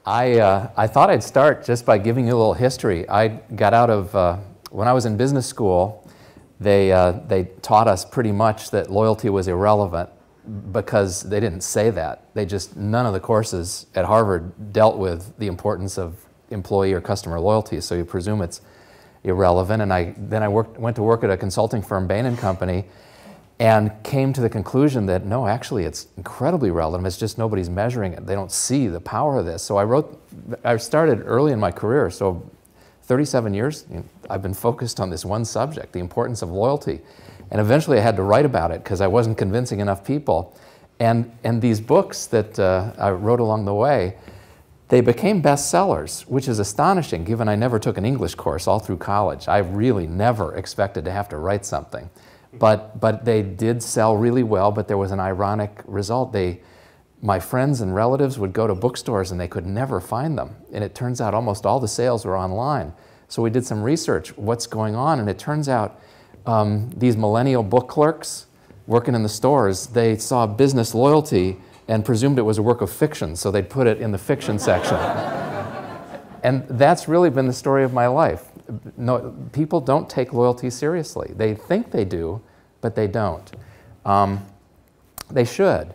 I thought I'd start just by giving you a little history. I got out of, when I was in business school, they taught us pretty much that loyalty was irrelevant because they didn't say that. None of the courses at Harvard dealt with the importance of employee or customer loyalty, so you presume it's irrelevant. And then I went to work at a consulting firm, Bain & Company, and came to the conclusion that no, actually it's incredibly relevant. It's just nobody's measuring it. They don't see the power of this. So I started early in my career, so 37 years, I've been focused on this one subject, the importance of loyalty. And eventually I had to write about it because I wasn't convincing enough people. And these books that I wrote along the way, they became bestsellers, which is astonishing given I never took an English course all through college. I really never expected to have to write something. But they did sell really well, but there was an ironic result. My friends and relatives would go to bookstores and they could never find them. And it turns out almost all the sales were online. So we did some research, what's going on, and it turns out these millennial book clerks working in the stores, they saw business loyalty and presumed it was a work of fiction, so they'd put it in the fiction section. And that's really been the story of my life. No, people don't take loyalty seriously. They think they do, but they don't. They should.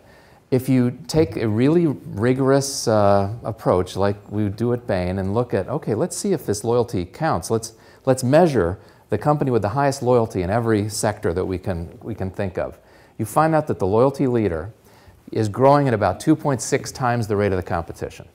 If you take a really rigorous approach like we do at Bain and look at, okay, let's see if this loyalty counts. Let's measure the company with the highest loyalty in every sector that we can think of. You find out that the loyalty leader is growing at about 2.6 times the rate of the competition.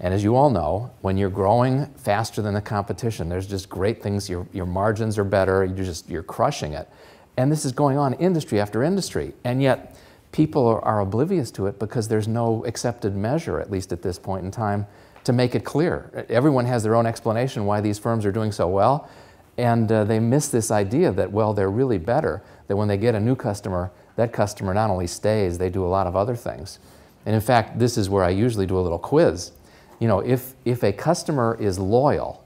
And as you all know, when you're growing faster than the competition, there's just great things. Your margins are better. You're crushing it. And this is going on industry after industry. And yet people are oblivious to it because there's no accepted measure, at least at this point in time, to make it clear. Everyone has their own explanation why these firms are doing so well. And they miss this idea that, well, they're really better, that when they get a new customer, that customer not only stays, they do a lot of other things. And in fact, this is where I usually do a little quiz. You know, if a customer is loyal,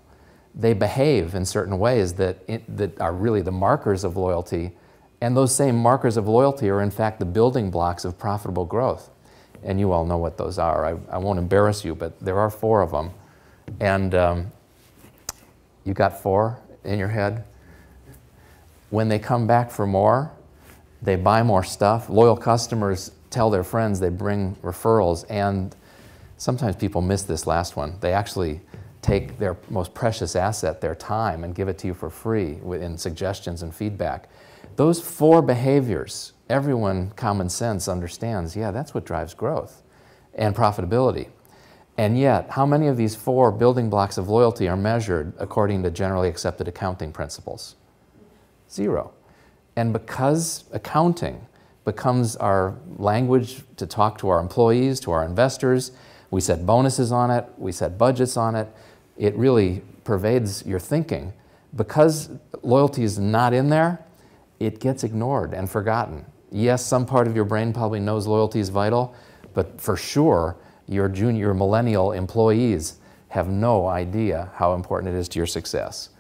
they behave in certain ways that are really the markers of loyalty, and those same markers of loyalty are in fact the building blocks of profitable growth. And you all know what those are. I won't embarrass you, but there are 4 of them. And you got 4 in your head? When they come back for more, they buy more stuff. Loyal customers tell their friends, they bring referrals, and sometimes people miss this last one. They actually take their most precious asset, their time, and give it to you for free in suggestions and feedback. Those 4 behaviors, everyone common sense understands, yeah, that's what drives growth and profitability. And yet, how many of these 4 building blocks of loyalty are measured according to generally accepted accounting principles? 0. And because accounting becomes our language to talk to our employees, to our investors, we set bonuses on it, we set budgets on it, it really pervades your thinking. Because loyalty is not in there, it gets ignored and forgotten. Yes, some part of your brain probably knows loyalty is vital, but for sure, your millennial employees have no idea how important it is to your success.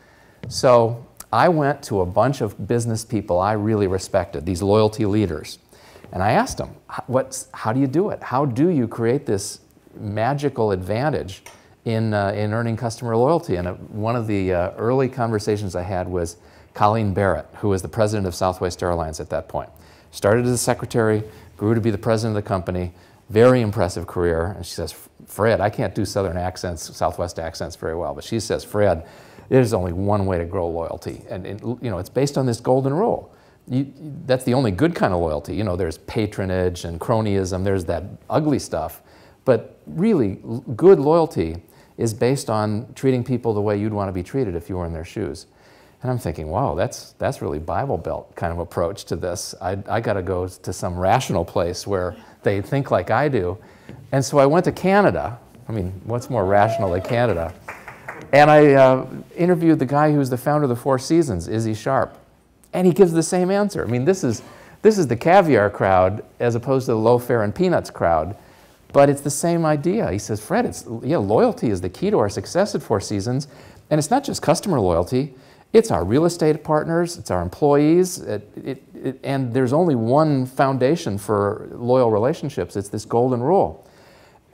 So I went to a bunch of business people I really respected, these loyalty leaders, and I asked them, how do you do it? How do you create this magical advantage in earning customer loyalty? And one of the early conversations I had was Colleen Barrett, who was the president of Southwest Airlines at that point. Started as a secretary, grew to be the president of the company, very impressive career. And she says, Fred, I can't do Southern accents, Southwest accents very well, but she says, Fred, there's only one way to grow loyalty. And you know, it's based on this golden rule. That's the only good kind of loyalty. You know, there's patronage and cronyism, there's that ugly stuff. But really, good loyalty is based on treating people the way you'd want to be treated if you were in their shoes. And I'm thinking, wow, that's really Bible Belt kind of approach to this. I got to go to some rational place where they think like I do. And so I went to Canada. I mean, what's more rational than Canada? And I interviewed the guy who's the founder of the Four Seasons, Izzy Sharp. And he gives the same answer. I mean, this is the caviar crowd as opposed to the low fare and peanuts crowd. But it's the same idea. He says, Fred, loyalty is the key to our success at Four Seasons. And it's not just customer loyalty. It's our real estate partners, it's our employees, and there's only one foundation for loyal relationships. It's this golden rule.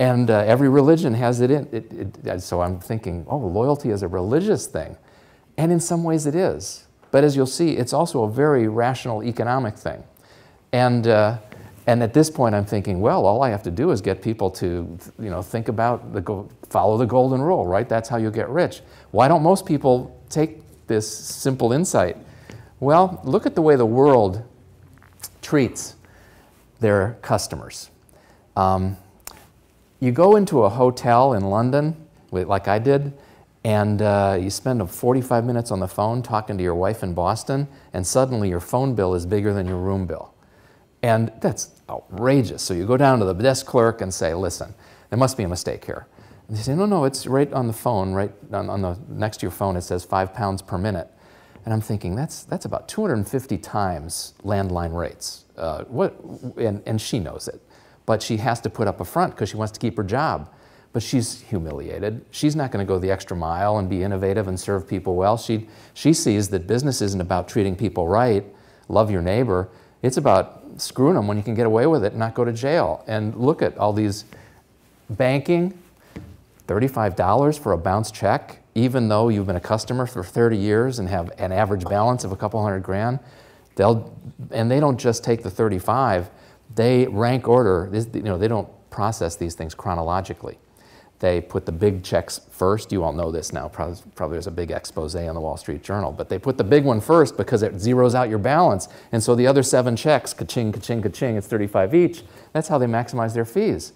And every religion has it so I'm thinking, oh, loyalty is a religious thing. And in some ways it is. But as you'll see, it's also a very rational economic thing. And at this point I'm thinking, well, all I have to do is get people to think about, follow the golden rule, right? That's how you get rich. Why don't most people take this simple insight? Well, look at the way the world treats their customers. You go into a hotel in London, like I did, and you spend 45 minutes on the phone talking to your wife in Boston, and suddenly your phone bill is bigger than your room bill. And that's outrageous. So you go down to the desk clerk and say, listen, there must be a mistake here. And they say, no, no, it's right on the phone, right on the next to your phone, it says £5 per minute. And I'm thinking, that's about 250 times landline rates. And she knows it. But she has to put up a front because she wants to keep her job. But she's humiliated. She's not going to go the extra mile and be innovative and serve people well. She sees that business isn't about treating people right, love your neighbor. It's about screwing them when you can get away with it and not go to jail. And look at all these banking, $35 for a bounce check, even though you've been a customer for 30 years and have an average balance of a couple hundred grand. And they don't just take the 35, they rank order. They don't process these things chronologically. They put the big checks first. You all know this now. Probably there's a big expose on the Wall Street Journal. But they put the big one first because it zeroes out your balance. And so the other 7 checks, ka-ching, ka-ching, ka-ching, it's 35 each. That's how they maximize their fees.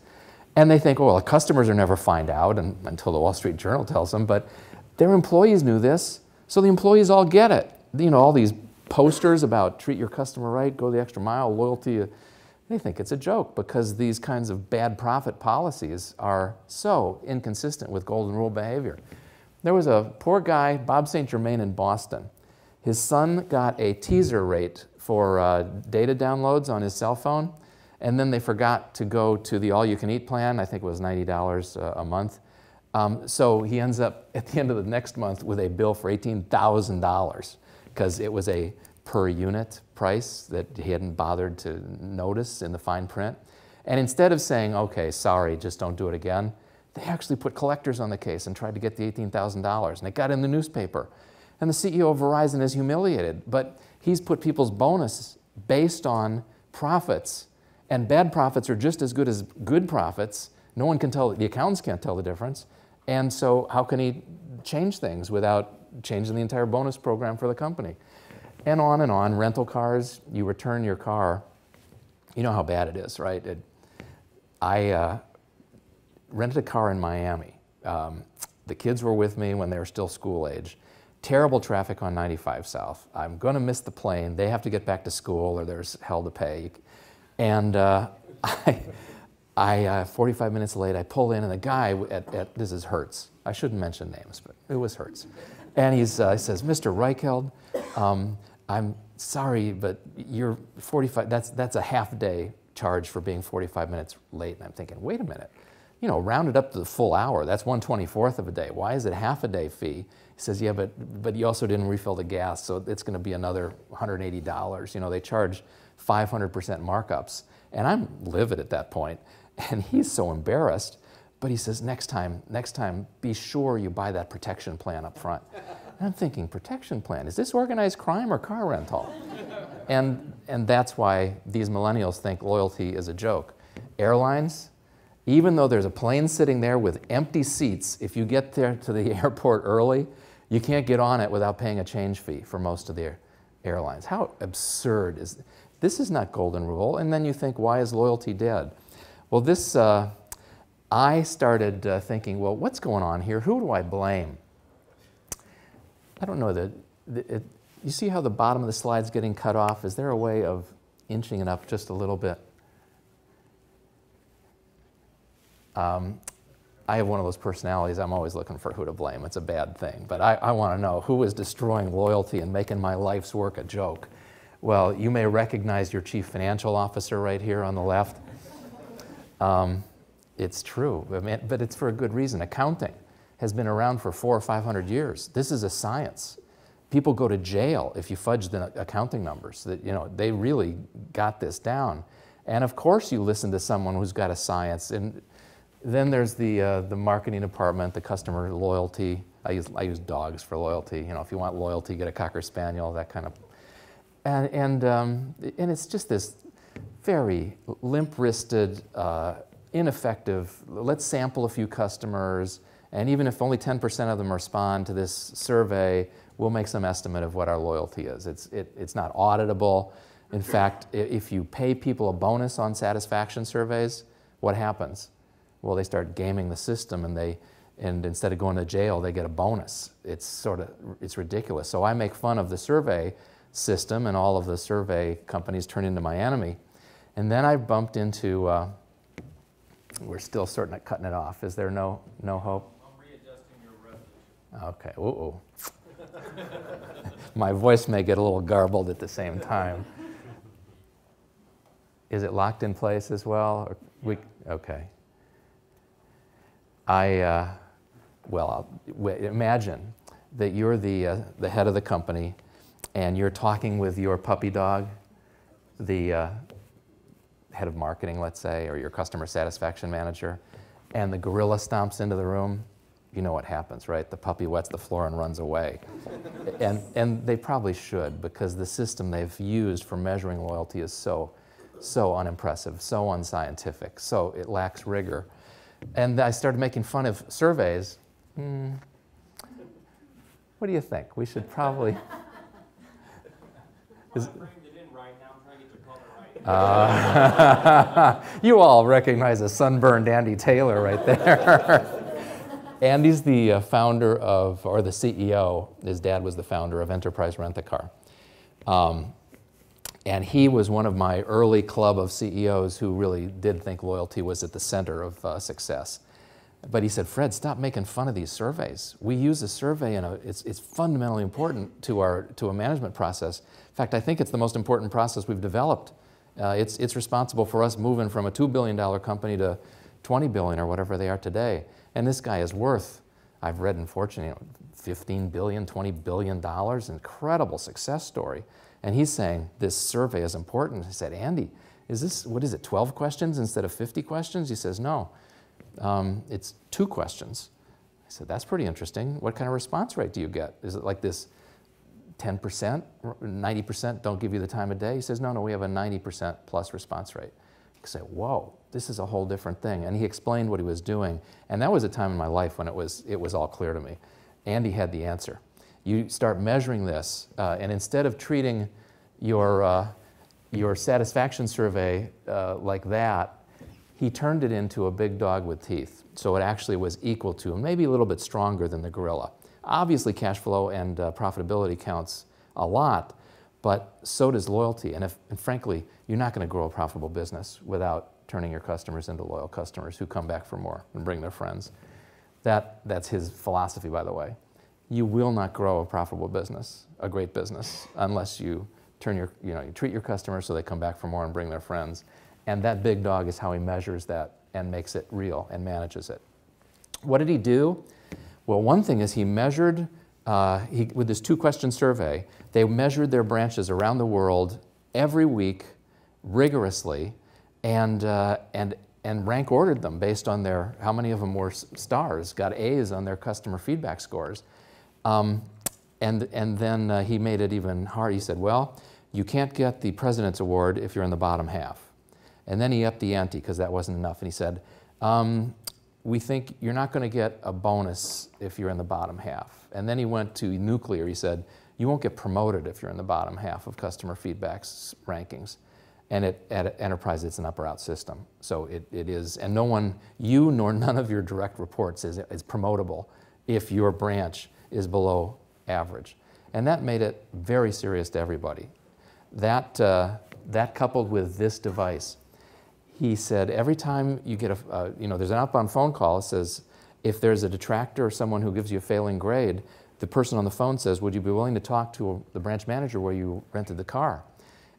And they think, oh, well, the customers are never find out until the Wall Street Journal tells them. But their employees knew this, so the employees all get it. All these posters about treat your customer right, go the extra mile, loyalty. They think it's a joke because these kinds of bad profit policies are so inconsistent with golden rule behavior. There was a poor guy, Bob St. Germain in Boston. His son got a teaser rate for data downloads on his cell phone, and then they forgot to go to the all-you-can-eat plan. I think it was $90 a month. So he ends up at the end of the next month with a bill for $18,000 because it was a per unit price that he hadn't bothered to notice in the fine print. And instead of saying, okay, sorry, just don't do it again, they actually put collectors on the case and tried to get the $18,000. And it got in the newspaper. And the CEO of Verizon is humiliated. But he's put people's bonus based on profits. And bad profits are just as good as good profits. No one can tell, the accountants can't tell the difference. And so how can he change things without changing the entire bonus program for the company? And on, rental cars, you return your car, you know how bad it is, right? I rented a car in Miami. The kids were with me when they were still school age. Terrible traffic on 95 South. I'm gonna miss the plane. They have to get back to school or there's hell to pay. And 45 minutes late, I pull in and the guy this is Hertz. I shouldn't mention names, but it was Hertz. And he says, Mr. Reichheld, I'm sorry, but you're 45, that's a half day charge for being 45 minutes late. And I'm thinking, wait a minute, round it up to the full hour. That's 1/24th of a day. Why is it half a day fee? He says, yeah, but you also didn't refill the gas, so it's gonna be another $180. They charge 500% markups. And I'm livid at that point. And he's so embarrassed, but he says, next time, be sure you buy that protection plan up front. And I'm thinking, protection plan, is this organized crime or car rental? And that's why these millennials think loyalty is a joke. Airlines, even though there's a plane sitting there with empty seats, if you get there to the airport early, you can't get on it without paying a change fee for most of the airlines. How absurd is this? This is not golden rule. And then you think, why is loyalty dead? Well, I started thinking, well, what's going on here? Who do I blame? I don't know. You see how the bottom of the slide's getting cut off? Is there a way of inching it up just a little bit? I have one of those personalities. I'm always looking for who to blame. It's a bad thing. But I want to know who is destroying loyalty and making my life's work a joke. Well, you may recognize your chief financial officer right here on the left. It's true, but it's for a good reason. Accounting has been around for 400 or 500 years. This is a science. People go to jail if you fudge the accounting numbers. They really got this down. And of course you listen to someone who's got a science. And Then there's the marketing department, the customer loyalty. I use dogs for loyalty. You know, if you want loyalty, get a Cocker Spaniel, that kind of. And it's just this very limp-wristed, ineffective. Let's sample a few customers, and even if only 10% of them respond to this survey, we'll make some estimate of what our loyalty is. It's not auditable. In fact, if you pay people a bonus on satisfaction surveys, what happens? Well, they start gaming the system, and instead of going to jail, they get a bonus. It's ridiculous. So I make fun of the survey system, and all of the survey companies turn into my enemy. And then I bumped into, we're still sort of cutting it off. Is there no hope? I'm readjusting your resolution. Okay, my voice may get a little garbled at the same time. Is it locked in place as well? Okay. Imagine that you're the head of the company, and you're talking with your puppy dog, the head of marketing, let's say, or your customer satisfaction manager, and the gorilla stomps into the room. You know what happens, right? The puppy wets the floor and runs away. and they probably should, because the system they've used for measuring loyalty is so unimpressive, so unscientific, so it lacks rigor. And I started making fun of surveys. What do you think? We should probably... I framed it in right now. I'm trying to get your color right. You all recognize a sunburned Andy Taylor right there. Andy's the founder of, or the CEO, his dad was the founder of Enterprise Rent-A-Car. And he was one of my early club of CEOs who really did think loyalty was at the center of success. But he said, Fred, stop making fun of these surveys. We use a survey, and it's fundamentally important to a management process. In fact, I think it's the most important process we've developed. It's responsible for us moving from a $2 billion company to $20 billion or whatever they are today. And this guy is worth, I've read in Fortune, $15 billion, $20 billion, incredible success story. And he's saying this survey is important. I said, Andy, what is it, 12 questions instead of 50 questions? He says, no, it's 2 questions. I said, that's pretty interesting. What kind of response rate do you get? Is it like this 10%, 90% don't give you the time of day? He says, no, we have a 90% plus response rate. I said, whoa, this is a whole different thing. And he explained what he was doing. And that was a time in my life when it was all clear to me. Andy had the answer. You start measuring this, and instead of treating your satisfaction survey like that, he turned it into a big dog with teeth. So it actually was equal to, and maybe a little bit stronger than the gorilla. Obviously, cash flow and profitability counts a lot, but so does loyalty. And frankly, you're not going to grow a profitable business without turning your customers into loyal customers who come back for more and bring their friends. That's his philosophy, by the way. You will not grow a profitable business, a great business, unless you you treat your customers so they come back for more and bring their friends. And that big dog is how he measures that and makes it real and manages it. What did he do? Well, one thing is he measured, with this 2-question survey, they measured their branches around the world every week rigorously and rank ordered them based on how many of them were stars, got A's on their customer feedback scores. And then he made it even harder. He said, well, you can't get the President's Award if you're in the bottom half. And then he upped the ante because that wasn't enough. And he said, we think you're not going to get a bonus if you're in the bottom half. And then he went to nuclear. He said, you won't get promoted if you're in the bottom half of customer feedback rankings. And at Enterprise, it's an up or out system. So it is, and no one, you nor none of your direct reports is promotable if your branch is below average. And that made it very serious to everybody. That coupled with this device, he said every time you get there's an outbound phone call, it says, if there's a detractor or someone who gives you a failing grade, the person on the phone says, would you be willing to talk to the branch manager where you rented the car?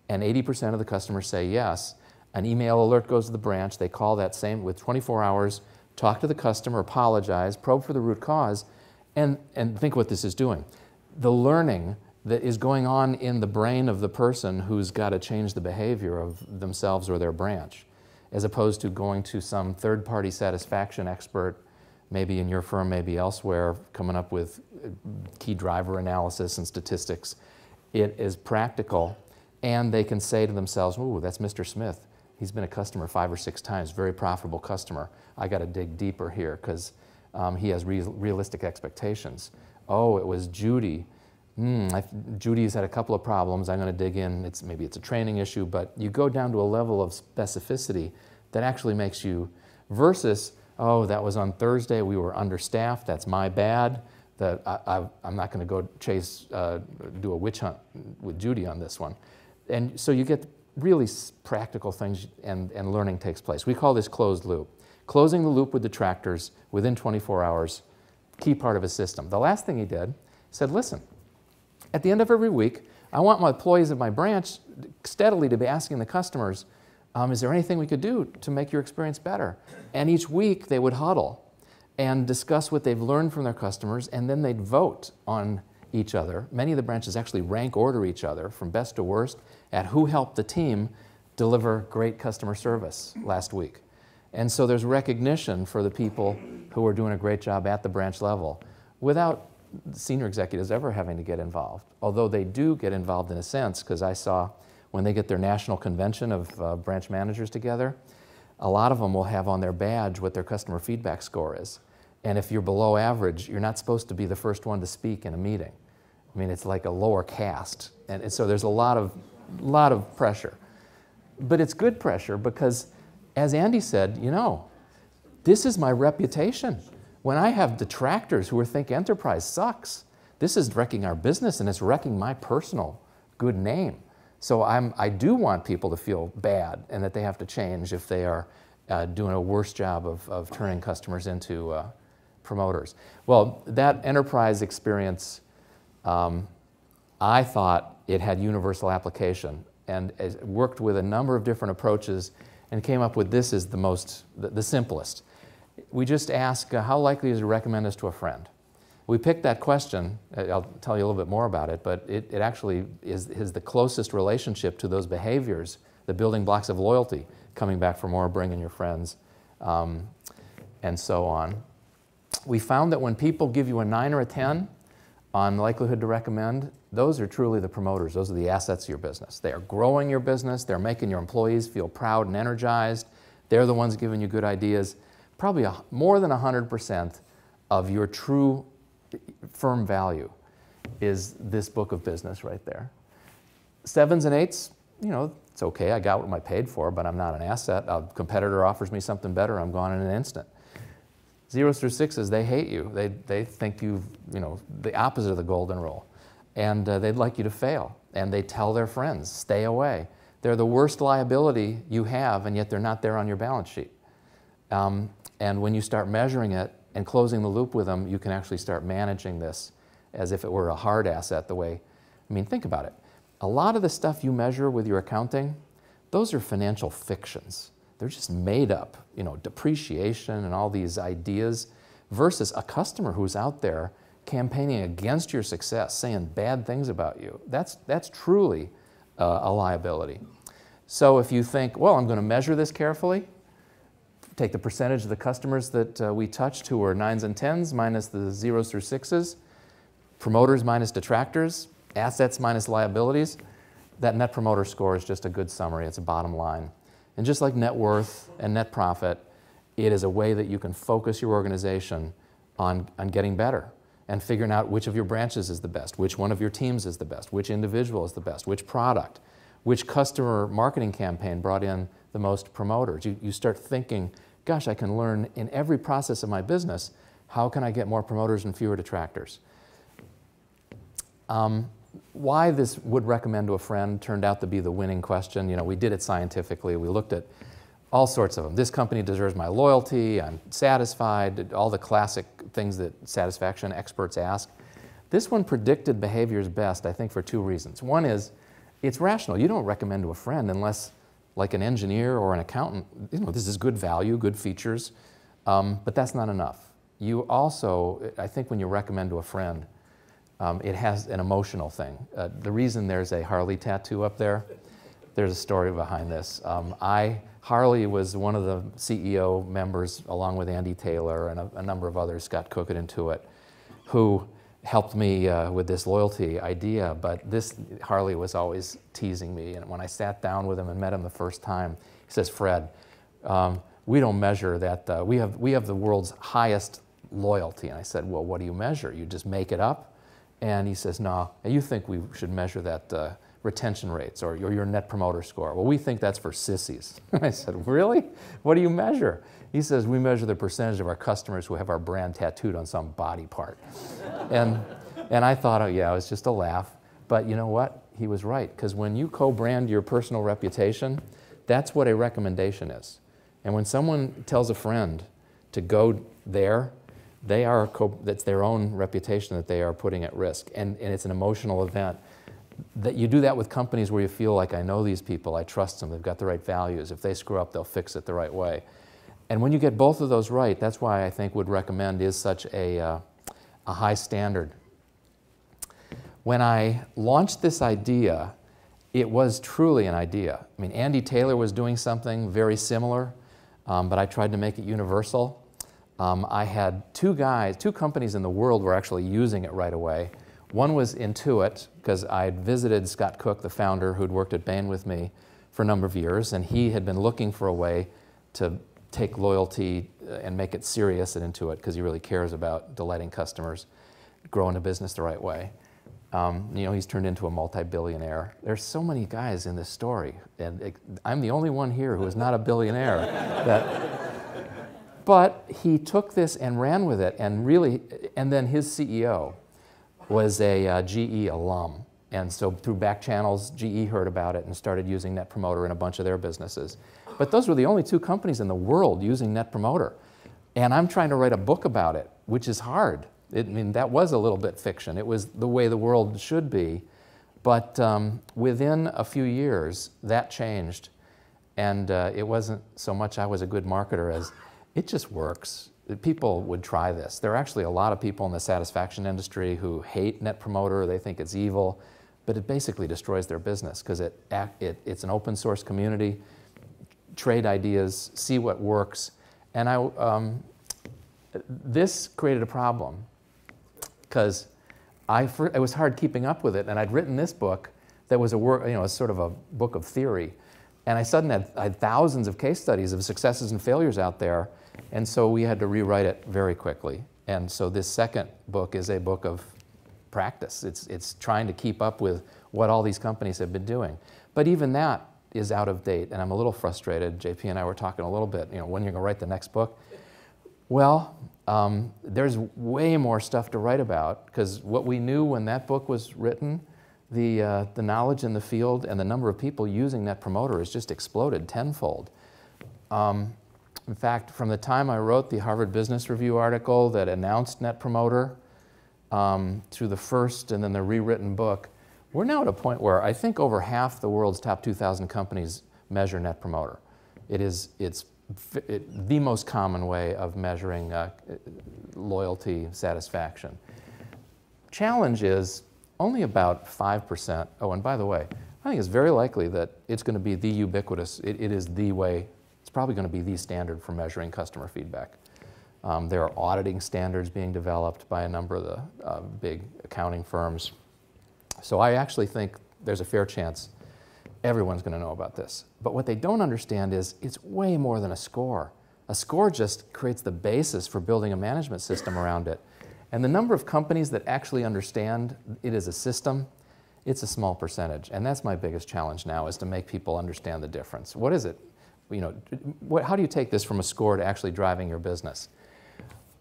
And 80% of the customers say yes. An email alert goes to the branch. They call that same, with 24 hours, talk to the customer, apologize, probe for the root cause, and think what this is doing. The learning that is going on in the brain of the person who's got to change the behavior of themselves or their branch. as opposed to going to some third-party satisfaction expert, maybe in your firm, maybe elsewhere, coming up with key driver analysis and statistics. It is practical, and they can say to themselves, ooh, that's Mr. Smith. He's been a customer 5 or 6 times, very profitable customer. I got to dig deeper here because he has realistic expectations. Oh, it was Judy. Judy's had a couple of problems. I'm going to dig in. Maybe it's a training issue, but you go down to a level of specificity that actually makes you, versus, oh, that was on Thursday. We were understaffed. That's my bad. I'm not going to go do a witch hunt with Judy on this one. And so you get really practical things, and learning takes place. We call this closed loop. Closing the loop with detractors within 24 hours, key part of his system. The last thing he did, said, listen, at the end of every week, I want my employees of my branch steadily to be asking the customers, is there anything we could do to make your experience better? And each week they would huddle and discuss what they've learned from their customers, and then they'd vote on each other. Many of the branches actually rank order each other from best to worst at who helped the team deliver great customer service last week. And so there's recognition for the people who are doing a great job at the branch level without senior executives ever having to get involved. Although they do get involved in a sense, because I saw when they get their national convention of branch managers together, a lot of them will have on their badge what their customer feedback score is. And if you're below average, you're not supposed to be the first one to speak in a meeting. I mean, it's like a lower caste. And so there's a lot of pressure. But it's good pressure because, as Andy said, you know, this is my reputation. When I have detractors who think enterprise sucks, this is wrecking our business and it's wrecking my personal good name. So I do want people to feel bad and that they have to change if they are doing a worse job of turning customers into promoters. Well, that enterprise experience, I thought it had universal application, and it worked with a number of different approaches and came up with this as the simplest. We just ask, how likely is to recommend us to a friend? We picked that question. I'll tell you a little bit more about it, but it actually is the closest relationship to those behaviors, the building blocks of loyalty, coming back for more, bringing your friends, and so on. We found that when people give you a 9 or a 10 on likelihood to recommend, those are truly the promoters. Those are the assets of your business. They are growing your business. They're making your employees feel proud and energized. They're the ones giving you good ideas. Probably more than 100% of your true firm value is this book of business right there. 7s and 8s, you know, it's okay. I got what I paid for, but I'm not an asset. A competitor offers me something better, I'm gone in an instant. 0s through 6s, they hate you. They think you know, the opposite of the golden rule. And they'd like you to fail. And they tell their friends, stay away. They're the worst liability you have, and yet they're not there on your balance sheet. And when you start measuring it and closing the loop with them, you can actually start managing this as if it were a hard asset the way, I mean, think about it. A lot of the stuff you measure with your accounting, those are financial fictions. They're just made up, you know, depreciation and all these ideas, versus a customer who's out there campaigning against your success, saying bad things about you. That's truly a liability. So if you think, well, I'm going to measure this carefully, take the percentage of the customers that we touched who were 9s and 10s minus the 0s through 6s, promoters minus detractors, assets minus liabilities, that net promoter score is just a good summary. It's a bottom line. And just like net worth and net profit, it is a way that you can focus your organization on getting better and figuring out which of your branches is the best, which one of your teams is the best, which individual is the best, which product, which customer marketing campaign brought in the most promoters. You start thinking, gosh, I can learn in every process of my business, how can I get more promoters and fewer detractors? Why this would recommend to a friend turned out to be the winning question. You know, we did it scientifically. We looked at all sorts of them. This company deserves my loyalty. I'm satisfied. All the classic things that satisfaction experts ask. This one predicted behaviors best, I think, for 2 reasons. One is it's rational. You don't recommend to a friend unless, like an engineer or an accountant, you know, this is good value, good features, but that's not enough. You also, I think when you recommend to a friend, it has an emotional thing. The reason there's a Harley tattoo up there there's a story behind this. Harley was one of the CEO members, along with Andy Taylor and a number of others, Scott Cook and Intuit, who helped me with this loyalty idea. But Harley was always teasing me. And when I sat down with him and met him the first time, he says, "Fred, we don't measure that. We have the world's highest loyalty." And I said, "Well, what do you measure? You just make it up?" And he says, "No, you think we should measure that retention rates or your net promoter score. Well, we think that's for sissies." I said, "Really? What do you measure?" He says, "We measure the percentage of our customers who have our brand tattooed on some body part." And I thought, oh yeah, it was just a laugh. But you know what? He was right, because when you co-brand your personal reputation, that's what a recommendation is. And when someone tells a friend to go there, that's their own reputation that they are putting at risk. And it's an emotional event. That you do that with companies where you feel like, I know these people, I trust them, they've got the right values. If they screw up, they'll fix it the right way. And when you get both of those right, that's why I think would recommend is such a high standard. When I launched this idea, it was truly an idea. I mean, Andy Taylor was doing something very similar, but I tried to make it universal. I had two companies in the world were actually using it right away. One was Intuit, because I had visited Scott Cook, the founder, who'd worked at Bain with me for a number of years, and he had been looking for a way to take loyalty and make it serious at Intuit, because he really cares about delighting customers, growing a business the right way. He's turned into a multi-billionaire. There's so many guys in this story, and I'm the only one here who is not a billionaire. But he took this and ran with it, and then his CEO was a GE alum. And so through back channels, GE heard about it and started using Net Promoter in a bunch of their businesses. But those were the only two companies in the world using Net Promoter. And I'm trying to write a book about it, which is hard. That was a little bit fiction. It was the way the world should be. But within a few years, that changed. And it wasn't so much I was a good marketer as it just works. People would try this. There are actually a lot of people in the satisfaction industry who hate Net Promoter. They think it's evil, but it basically destroys their business because it's an open source community. Trade ideas, see what works. And this created a problem because it was hard keeping up with it. And I'd written this book that was sort of a book of theory. And I suddenly had thousands of case studies of successes and failures out there. And so we had to rewrite it very quickly. And so this second book is a book of practice. It's trying to keep up with what all these companies have been doing. But even that is out of date, and I'm a little frustrated. JP and I were talking a little bit, when you're going to write the next book. Well, there's way more stuff to write about, because what we knew when that book was written, the knowledge in the field and the number of people using Net Promoter has just exploded tenfold. In fact, from the time I wrote the Harvard Business Review article that announced Net Promoter to the first and then the rewritten book, we're now at a point where I think over half the world's top 2,000 companies measure Net Promoter. It's the most common way of measuring loyalty, satisfaction. Challenge is only about 5%. Oh, and by the way, I think it's very likely that it's going to be the ubiquitous, it is the way, it's probably going to be the standard for measuring customer feedback. There are auditing standards being developed by a number of the big accounting firms. So I actually think there's a fair chance everyone's going to know about this. But what they don't understand is it's way more than a score. A score just creates the basis for building a management system around it. And the number of companies that actually understand it as a system, it's a small percentage. And that's my biggest challenge now, is to make people understand the difference. What is it? How do you take this from a score to actually driving your business?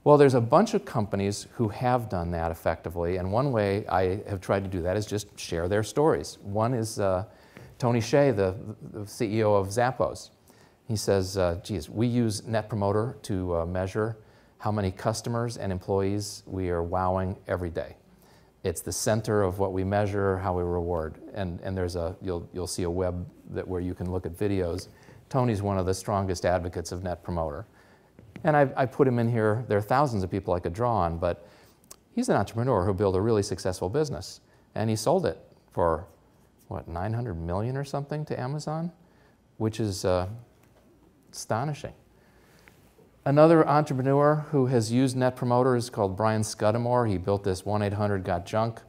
Well, there's a bunch of companies who have done that effectively, and one way I have tried to do that is just share their stories. One is Tony Hsieh, the CEO of Zappos. He says, geez, we use Net Promoter to measure how many customers and employees we are wowing every day. It's the center of what we measure, how we reward. And there's you'll see a web where you can look at videos. Tony's one of the strongest advocates of Net Promoter. And I put him in here. There are thousands of people I could draw on, but he's an entrepreneur who built a really successful business. And he sold it for what, 900 million or something to Amazon, which is astonishing. Another entrepreneur who has used Net Promoter is called Brian Scudamore. He built this 1-800-GOT-JUNK,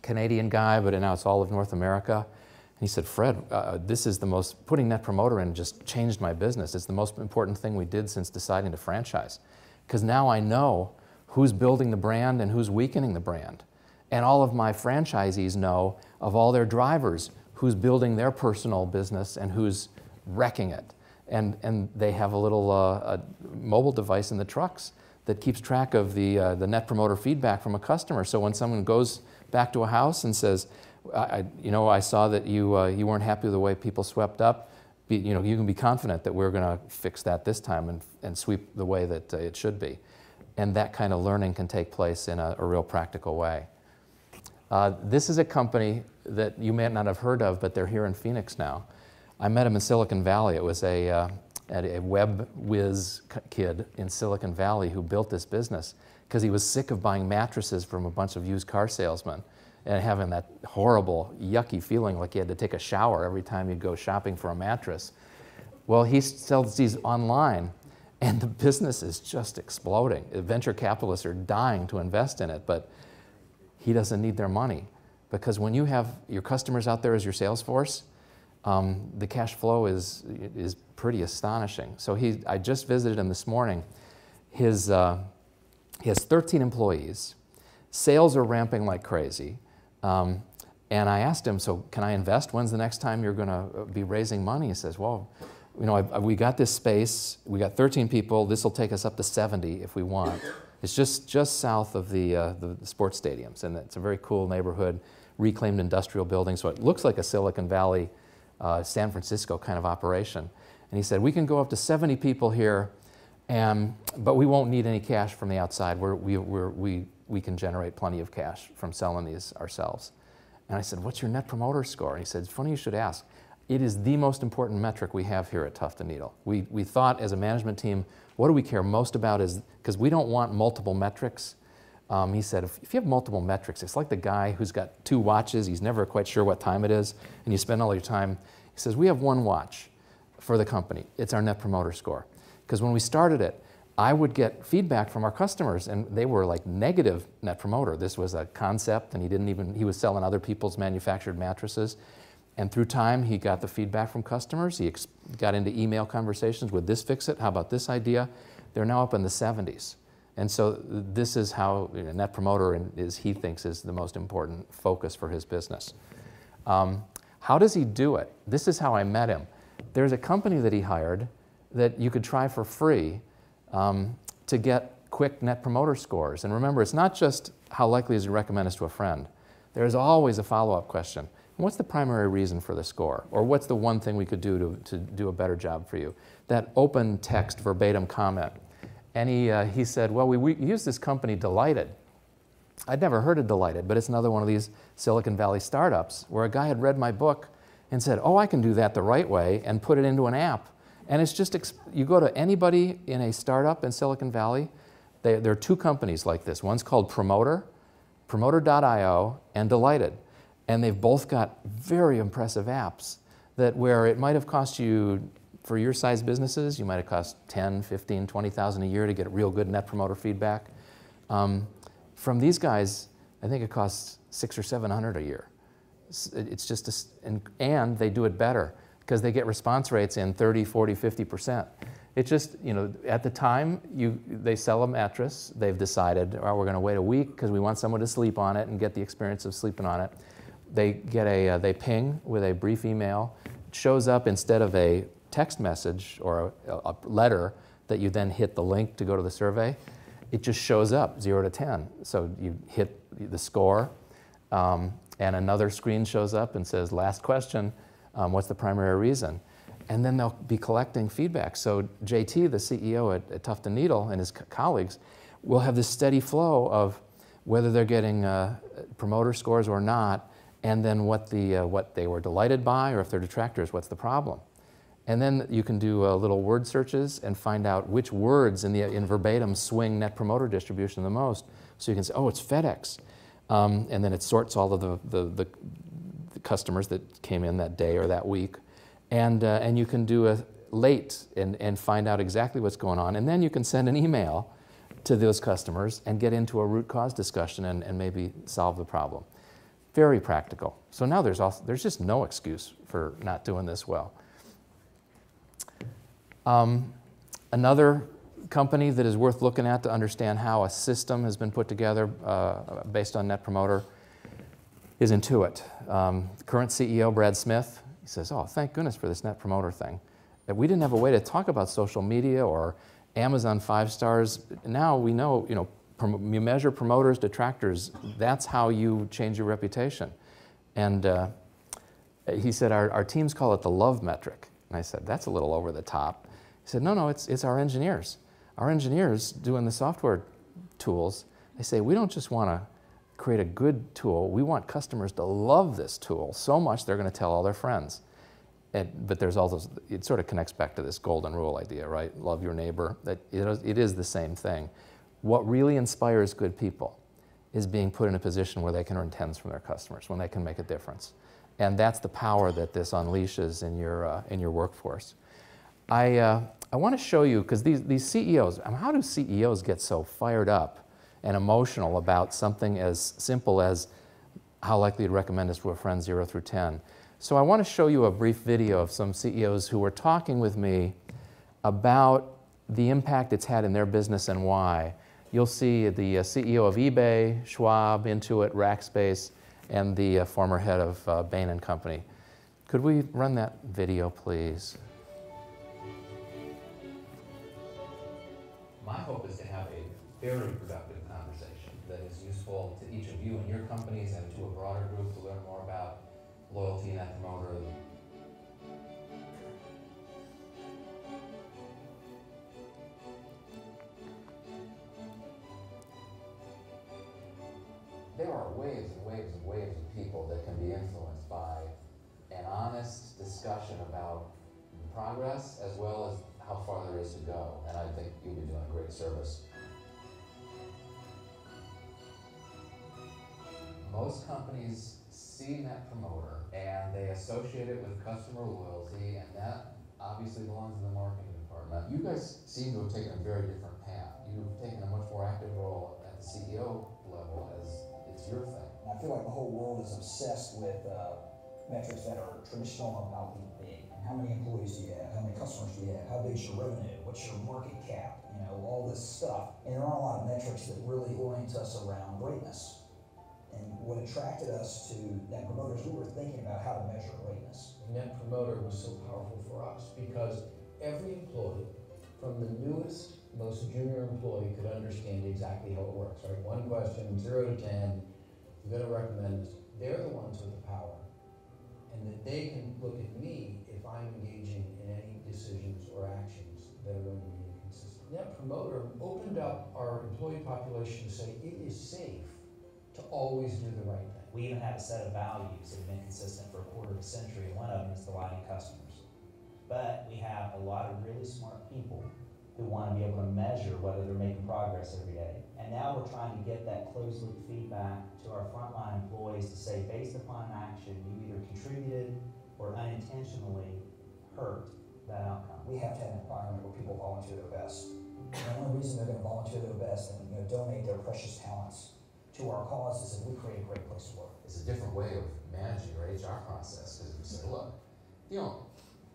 Canadian guy, but now it's all of North America. And he said, Fred, putting Net Promoter in just changed my business. It's the most important thing we did since deciding to franchise. Because now I know who's building the brand and who's weakening the brand. And all of my franchisees know of all their drivers, who's building their personal business and who's wrecking it. And they have a little mobile device in the trucks that keeps track of the Net Promoter feedback from a customer. So when someone goes back to a house and says, I saw that you weren't happy with the way people swept up, you can be confident that we're going to fix that this time and sweep the way that it should be. And that kind of learning can take place in a real practical way. This is a company that you may not have heard of, but they're here in Phoenix now. I met him in Silicon Valley. It was a web whiz kid in Silicon Valley who built this business because he was sick of buying mattresses from a bunch of used car salesmen and having that horrible, yucky feeling like he had to take a shower every time he'd go shopping for a mattress. Well, he sells these online, and the business is just exploding. Venture capitalists are dying to invest in it, but he doesn't need their money because when you have your customers out there as your sales force, the cash flow is pretty astonishing. So I just visited him this morning. He has 13 employees. Sales are ramping like crazy. And I asked him, so can I invest? When's the next time you're going to be raising money? He says, well, we got this space. We got 13 people. This will take us up to 70 if we want. It's just south of the sports stadiums, and it's a very cool neighborhood, reclaimed industrial building. So it looks like a Silicon Valley, San Francisco kind of operation. And he said, we can go up to 70 people here, but we won't need any cash from the outside. We can generate plenty of cash from selling these ourselves. And I said, what's your Net Promoter Score? And he said, it's funny you should ask. It is the most important metric we have here at Tuft & Needle. We thought as a management team, what do we care most about is, because we don't want multiple metrics. He said, if you have multiple metrics, it's like the guy who's got 2 watches, he's never quite sure what time it is, and you spend all your time. He says, we have 1 watch for the company. It's our Net Promoter Score. Because when we started it, I would get feedback from our customers, and they were like negative Net Promoter. This was a concept, and he was selling other people's manufactured mattresses. And through time, he got the feedback from customers. He got into email conversations. Would this fix it? How about this idea? They're now up in the 70s. And so this is how Net Promoter he thinks is the most important focus for his business. How does he do it? This is how I met him. There's a company that he hired that you could try for free to get quick Net Promoter scores. And remember, it's not just how likely is you recommend us to a friend. There's always a follow-up question. What's the primary reason for the score? Or what's the one thing we could do to do a better job for you? That open text verbatim comment. And he said, well, we use this company Delighted. I'd never heard of Delighted, but it's another one of these Silicon Valley startups where a guy had read my book and said, oh, I can do that the right way and put it into an app. And it's just, you go to anybody in a startup in Silicon Valley, there are 2 companies like this. One's called Promoter, Promoter.io, and Delighted. And they've both got very impressive apps that where it might have cost you, for your size businesses, you might have cost 10, 15, 20,000 a year to get real good Net Promoter feedback. From these guys, I think it costs 600 or 700 a year. It's just, and they do it better because they get response rates in 30, 40, 50%. It's just, at the time, they sell a mattress, they've decided, oh, we're going to wait a week because we want someone to sleep on it and get the experience of sleeping on it. They get they ping with a brief email. It shows up instead of a text message or a letter that you then hit the link to go to the survey. It just shows up 0 to 10. So you hit the score, and another screen shows up and says, last question, what's the primary reason? And then they'll be collecting feedback. So JT, the CEO at Tuft & Needle, and his colleagues will have this steady flow of whether they're getting promoter scores or not, and then what they were delighted by, or if they're detractors, what's the problem? And then you can do little word searches and find out which words in verbatim swing Net Promoter distribution the most. So you can say, oh, it's FedEx. And then it sorts all of the customers that came in that day or that week. And you can do a late and find out exactly what's going on. And then you can send an email to those customers and get into a root cause discussion and maybe solve the problem. Very practical. So now there's just no excuse for not doing this well. Another company that is worth looking at to understand how a system has been put together based on Net Promoter is Intuit. The current CEO, Brad Smith, he says, oh, thank goodness for this Net Promoter thing. That we didn't have a way to talk about social media or Amazon 5 stars. Now we know, you measure promoters, detractors. That's how you change your reputation. And he said, our teams call it the love metric. And I said, that's a little over the top. He said, no, it's our engineers. Our engineers doing the software tools, they say, we don't just want to create a good tool, we want customers to love this tool so much they're going to tell all their friends. But there's all those, it sort of connects back to this golden rule idea, right? Love your neighbor. That it is the same thing. What really inspires good people is being put in a position where they can earn tens from their customers, when they can make a difference. And that's the power that this unleashes in your workforce. I want to show you, because these CEOs, how do CEOs get so fired up and emotional about something as simple as how likely to recommend us to a friend 0 through 10? So I want to show you a brief video of some CEOs who were talking with me about the impact it's had in their business and why. You'll see the CEO of eBay, Schwab, Intuit, Rackspace, and the former head of Bain & Company. Could we run that video, please? My hope is to have a very productive conversation that is useful to each of you and your companies and to a broader group to learn more about loyalty and Net Promoter. There are waves and waves and waves of people that can be influenced by an honest discussion about progress as well as how far there is to go. And I think you'll be doing a great service. Most companies see Net Promoter and they associate it with customer loyalty, and that obviously belongs in the marketing department. You guys seem to have taken a very different path. You've taken a much more active role at the CEO level as it's your thing. I feel like the whole world is obsessed with metrics that are traditional about being big. How many employees do you have? How many customers do you have? How big is your revenue? What's your market cap? All this stuff. And there aren't a lot of metrics that really orient us around greatness. And what attracted us to Net Promoter is we were thinking about how to measure greatness. Net Promoter was so powerful for us because every employee, from the newest, most junior employee, could understand exactly how it works, right? One question, 0 to 10, you're going to recommend us. They're the ones with the power. And that they can look at me if I'm engaging in any decisions or actions that are going to be inconsistent. Net Promoter opened up our employee population to say it is safe to always do the right thing. We even have a set of values that have been consistent for a quarter of a century, and one of them is delighting customers. But we have a lot of really smart people who want to be able to measure whether they're making progress every day. And now we're trying to get that closed loop feedback to our frontline employees to say, based upon an action, you either contributed or unintentionally hurt that outcome. We have to have an environment where people volunteer their best. And the only reason they're going to volunteer their best and donate their precious talents to our cause is if we create a great place to work. It's a different way of managing your HR process, because we say, look,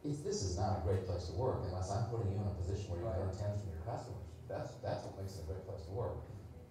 this is not a great place to work unless I'm putting you in a position where you can earn tens from your customers. That's what makes it a great place to work.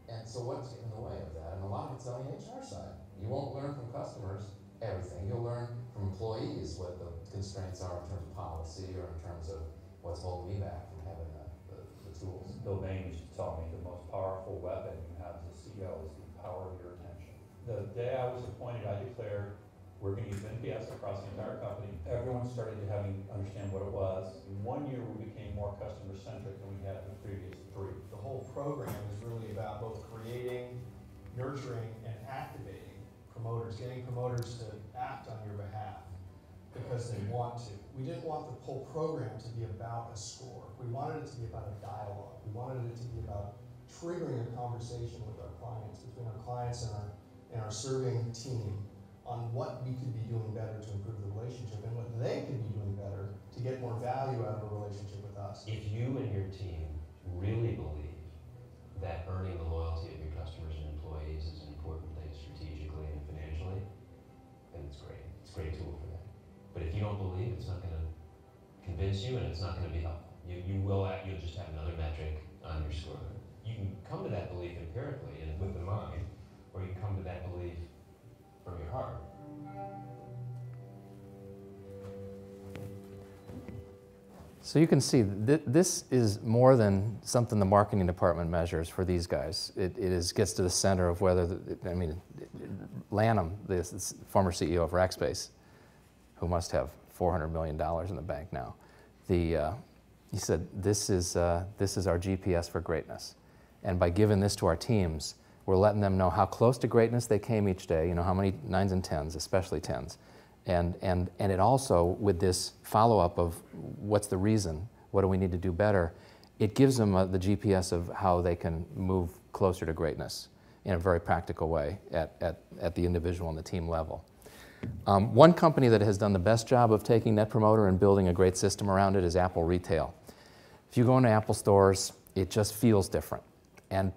And so what's in the way of that? And a lot of it's on the HR side. You won't learn from customers everything. You'll learn from employees what the constraints are in terms of policy or in terms of what's holding me back from having the tools. Bill Bain used to tell me the most powerful weapon you have as a CEO is the power of your attention. The day I was appointed, I declared we're going to use eNPS across the entire company. Everyone started to understand what it was. In 1 year, we became more customer-centric than we had in the previous 3. The whole program is really about both creating, nurturing, and activating promoters, getting promoters to act on your behalf because they want to. We didn't want the whole program to be about a score. We wanted it to be about a dialogue. We wanted it to be about triggering a conversation with our clients, between our clients and our serving team on what we could be doing better to improve the relationship and what they could be doing better to get more value out of a relationship with us. If you and your team really believe that earning the loyalty of your customers and employees is an important thing strategically and financially, then it's great. It's a great tool for that. But if you don't believe, it's not going to convince you and it's not going to be helpful. You'll just have another metric on your scorecard. You can come to that belief empirically and with the mind, or you can come to that belief from your heart. So you can see this is more than something the marketing department measures for these guys. It gets to the center of whether, Lanham, the former CEO of Rackspace, who must have $400 million in the bank now, he said, this is our GPS for greatness. And by giving this to our teams, we're letting them know how close to greatness they came each day, how many 9s and 10s, especially 10s. And it also, with this follow-up of what's the reason, what do we need to do better, it gives them the GPS of how they can move closer to greatness in a very practical way at the individual and the team level. One company that has done the best job of taking Net Promoter and building a great system around it is Apple Retail. If you go into Apple stores, it just feels different. And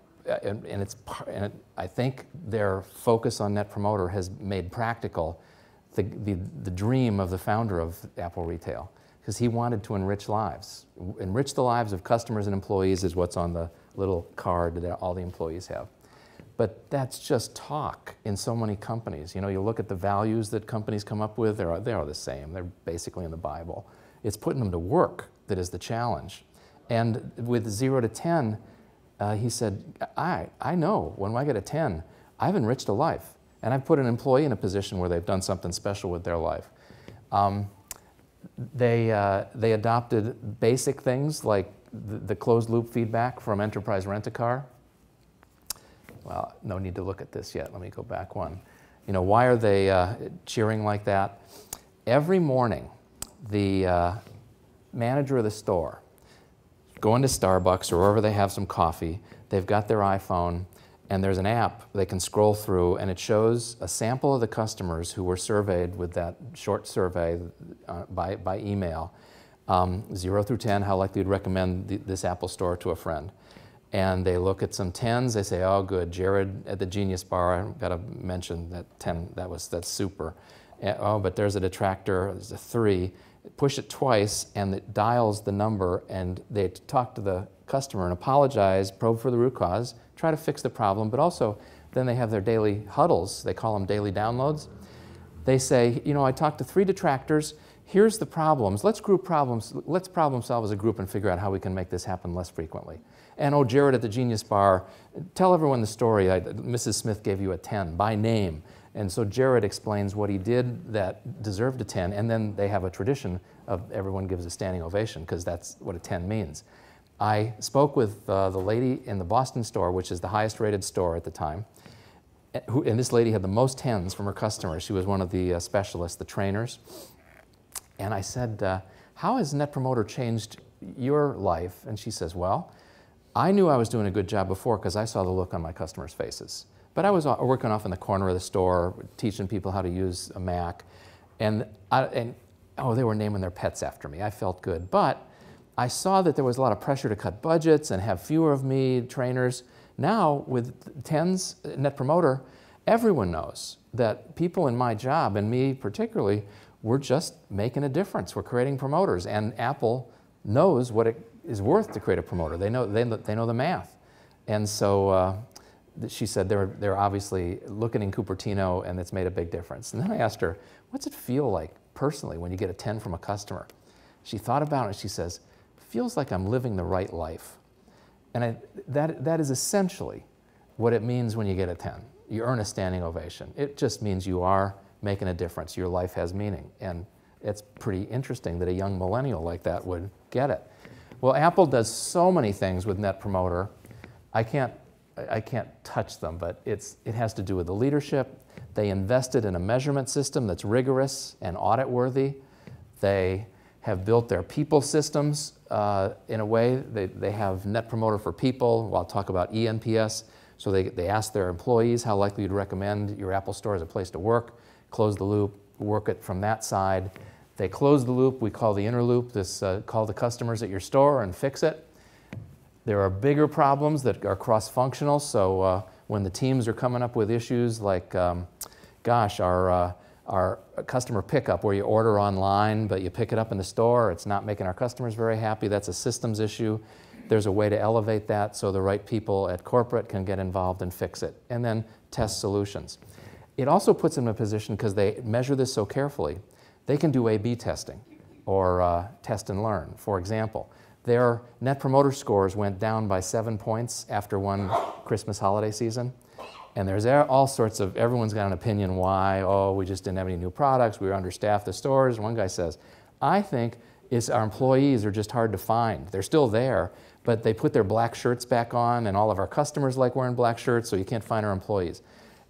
I think their focus on Net Promoter has made practical the dream of the founder of Apple Retail, because he wanted to enrich lives. Enrich the lives of customers and employees is what's on the little card that all the employees have. But that's just talk in so many companies. You look at the values that companies come up with, they're the same. They're basically in the Bible. It's putting them to work that is the challenge. And with 0 to 10, he said, I know when I get a 10, I've enriched a life. And I've put an employee in a position where they've done something special with their life. They adopted basic things like the closed loop feedback from Enterprise Rent-A-Car. Well, no need to look at this yet. Let me go back one. Why are they cheering like that? Every morning, the manager of the store, going to Starbucks or wherever they have some coffee, they've got their iPhone, and there's an app they can scroll through, and it shows a sample of the customers who were surveyed with that short survey by email, 0 through 10, how likely you'd recommend this Apple store to a friend. And they look at some 10s, they say, oh good, Jared at the Genius Bar, I've got to mention that 10, that's super. Oh, but there's a detractor, there's a 3. Push it twice and it dials the number, and they talk to the customer and apologize, probe for the root cause, try to fix the problem, but also then they have their daily huddles, they call them daily downloads. They say, I talked to 3 detractors, here's the problems, let's problem solve as a group and figure out how we can make this happen less frequently. And oh, Jared at the Genius Bar, tell everyone the story, Mrs. Smith gave you a 10 by name. And so Jared explains what he did that deserved a 10, and then they have a tradition of everyone gives a standing ovation, because that's what a 10 means. I spoke with the lady in the Boston store, which is the highest rated store at the time, and this lady had the most 10s from her customers. She was one of the specialists, the trainers. And I said, how has Net Promoter changed your life? And she says, well, I knew I was doing a good job before because I saw the look on my customers' faces. But I was working off in the corner of the store, teaching people how to use a Mac, and they were naming their pets after me. I felt good. But I saw that there was a lot of pressure to cut budgets and have fewer of me trainers. Now, with 10s, Net Promoter, everyone knows that people in my job, and me particularly, we're just making a difference. We're creating promoters, and Apple knows what it is worth to create a promoter. They know the math. And so she said they're obviously looking in Cupertino, and it's made a big difference. And then I asked her, what's it feel like personally when you get a 10 from a customer? She thought about it, she says, feels like I'm living the right life. And that is essentially what it means when you get a 10. You earn a standing ovation. It just means you are making a difference. Your life has meaning. And it's pretty interesting that a young millennial like that would get it. Well, Apple does so many things with Net Promoter. I can't touch them, but it has to do with the leadership. They invested in a measurement system that's rigorous and audit-worthy. They have built their people systems in a way. They have Net Promoter for people. I'll talk about eNPS. So they ask their employees how likely you'd recommend your Apple store as a place to work, close the loop, work it from that side. They close the loop, we call the inner loop, call the customers at your store and fix it. There are bigger problems that are cross-functional, so when the teams are coming up with issues like, gosh, our customer pickup where you order online but you pick it up in the store, it's not making our customers very happy, that's a systems issue. There's a way to elevate that so the right people at corporate can get involved and fix it, and then test solutions. It also puts them in a position, because they measure this so carefully, they can do A/B testing or test and learn. For example, their Net Promoter Scores went down by 7 points after one Christmas holiday season. And there's all sorts of, everyone's got an opinion why. Oh, we just didn't have any new products, we were understaffed the stores. One guy says, I think it's our employees are just hard to find. They're still there, but they put their black shirts back on, and all of our customers like wearing black shirts, so you can't find our employees.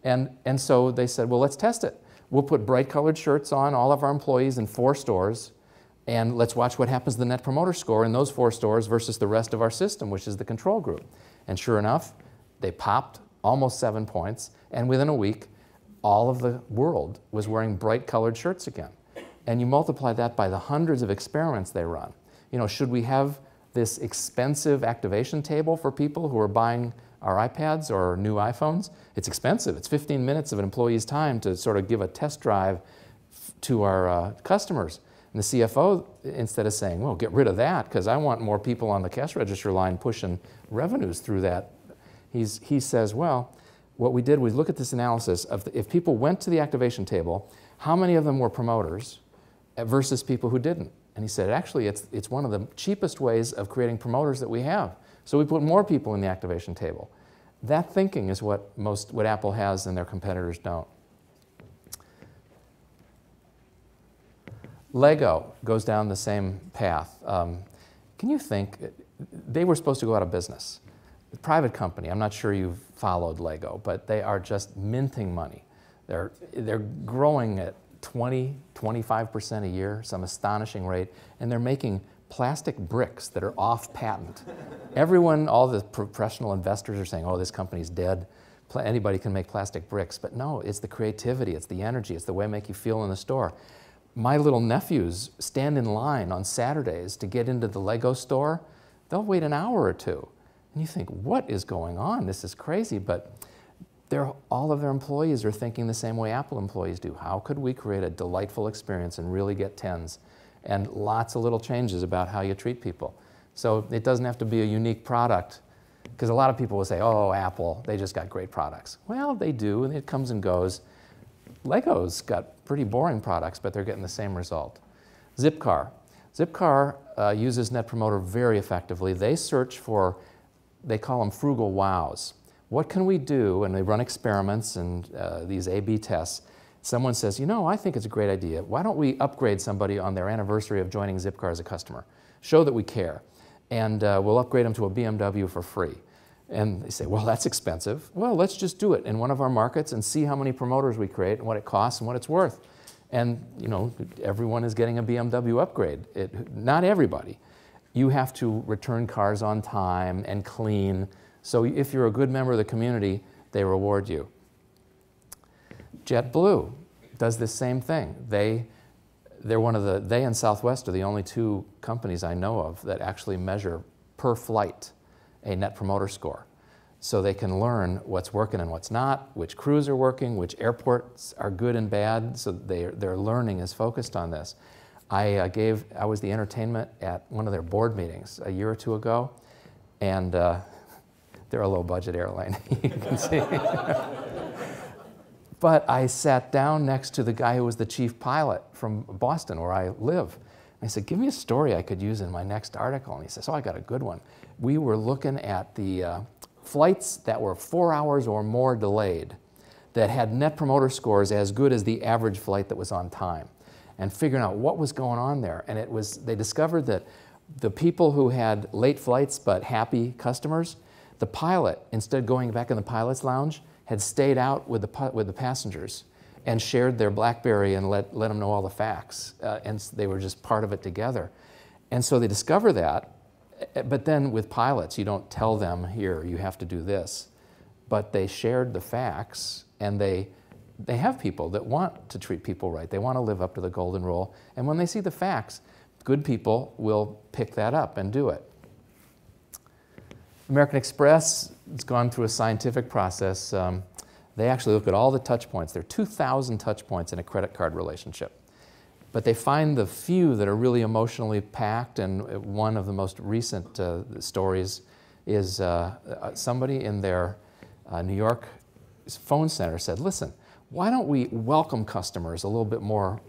And so they said, well, let's test it. We'll put bright colored shirts on all of our employees in 4 stores, and let's watch what happens to the Net Promoter Score in those 4 stores versus the rest of our system, which is the control group. And sure enough, they popped almost 7 points, and within a week, all of the world was wearing bright colored shirts again. And you multiply that by the hundreds of experiments they run. You know, should we have this expensive activation table for people who are buying our iPads or new iPhones? It's expensive. It's 15 minutes of an employee's time to sort of give a test drive to our customers. And the CFO, instead of saying, well, get rid of that because I want more people on the cash register line pushing revenues through that, he says, well, what we did was look at this analysis of if people went to the activation table, how many of them were promoters versus people who didn't. And he said, actually, it's one of the cheapest ways of creating promoters that we have. So we put more people in the activation table. That thinking is what Apple has and their competitors don't. Lego goes down the same path. Can you think, they were supposed to go out of business. The private company, I'm not sure you've followed Lego, but they are just minting money. They're growing at 20, 25% a year, some astonishing rate, and they're making plastic bricks that are off patent. Everyone, all the professional investors are saying, oh, this company's dead. Anybody can make plastic bricks, but no, it's the creativity, it's the energy, it's the way they make you feel in the store. My little nephews stand in line on Saturdays to get into the Lego store. They'll wait an hour or two. And you think, what is going on? This is crazy, but all of their employees are thinking the same way Apple employees do. How could we create a delightful experience and really get tens? And lots of little changes about how you treat people. So it doesn't have to be a unique product, because a lot of people will say, oh, Apple, they just got great products. Well, they do, and it comes and goes. Lego's got pretty boring products, but they're getting the same result. Zipcar. Zipcar uses Net Promoter very effectively. They search for, they call them frugal wows. What can we do? And they run experiments and these A/B tests. Someone says, you know, I think it's a great idea. Why don't we upgrade somebody on their anniversary of joining Zipcar as a customer? Show that we care. And we'll upgrade them to a BMW for free. And they say, well, that's expensive. Well, let's just do it in one of our markets and see how many promoters we create and what it costs and what it's worth. And, you know, everyone is getting a BMW upgrade. Not everybody. You have to return cars on time and clean. So if you're a good member of the community, they reward you. JetBlue does this same thing. They and Southwest are the only 2 companies I know of that actually measure per flight a Net Promoter Score. So they can learn what's working and what's not, which crews are working, which airports are good and bad, so their learning is focused on this. I was the entertainment at one of their board meetings a year or 2 ago, and they're a low-budget airline, you can see. But I sat down next to the guy who was the chief pilot from Boston, where I live. I said, give me a story I could use in my next article. And he says, oh, I got a good one. We were looking at the flights that were 4 hours or more delayed that had Net Promoter Scores as good as the average flight that was on time, and figuring out what was going on there. And they discovered that the people who had late flights but happy customers, the pilot, instead of going back in the pilot's lounge, had stayed out with the passengers and shared their BlackBerry and let them know all the facts. And they were just part of it together. And so they discover that, but then with pilots, you don't tell them, here, you have to do this. But they shared the facts, and they they have people that want to treat people right. They want to live up to the golden rule. And when they see the facts, good people will pick that up and do it. American Express has gone through a scientific process. They actually look at all the touch points. There are 2,000 touch points in a credit card relationship. But they find the few that are really emotionally packed, and one of the most recent stories is somebody in their New York phone center said, listen, why don't we welcome customers a little bit more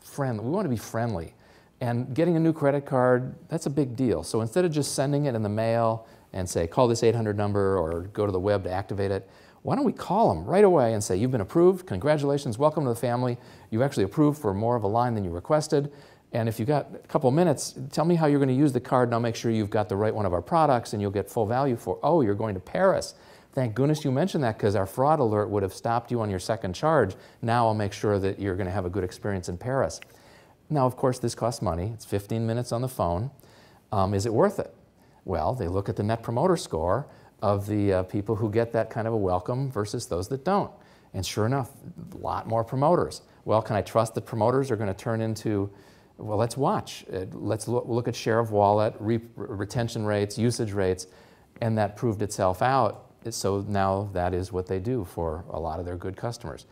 friendly? We want to be friendly. And getting a new credit card, that's a big deal. So instead of just sending it in the mail and say, call this 800 number or go to the web to activate it, why don't we call them right away and say, you've been approved, congratulations, welcome to the family. You actually approved for more of a line than you requested. And if you've got a couple of minutes, tell me how you're going to use the card and I'll make sure you've got the right one of our products and you'll get full value for, oh, you're going to Paris. Thank goodness you mentioned that because our fraud alert would have stopped you on your second charge. Now I'll make sure that you're going to have a good experience in Paris. Now, of course, this costs money. It's 15 minutes on the phone. Is it worth it? Well, they look at the Net Promoter Score of the people who get that kind of a welcome versus those that don't. And sure enough, a lot more promoters. Well, can I trust that promoters are going to turn into, well, let's watch. Let's look at share of wallet, retention rates, usage rates, and that proved itself out. So now that is what they do for a lot of their good customers.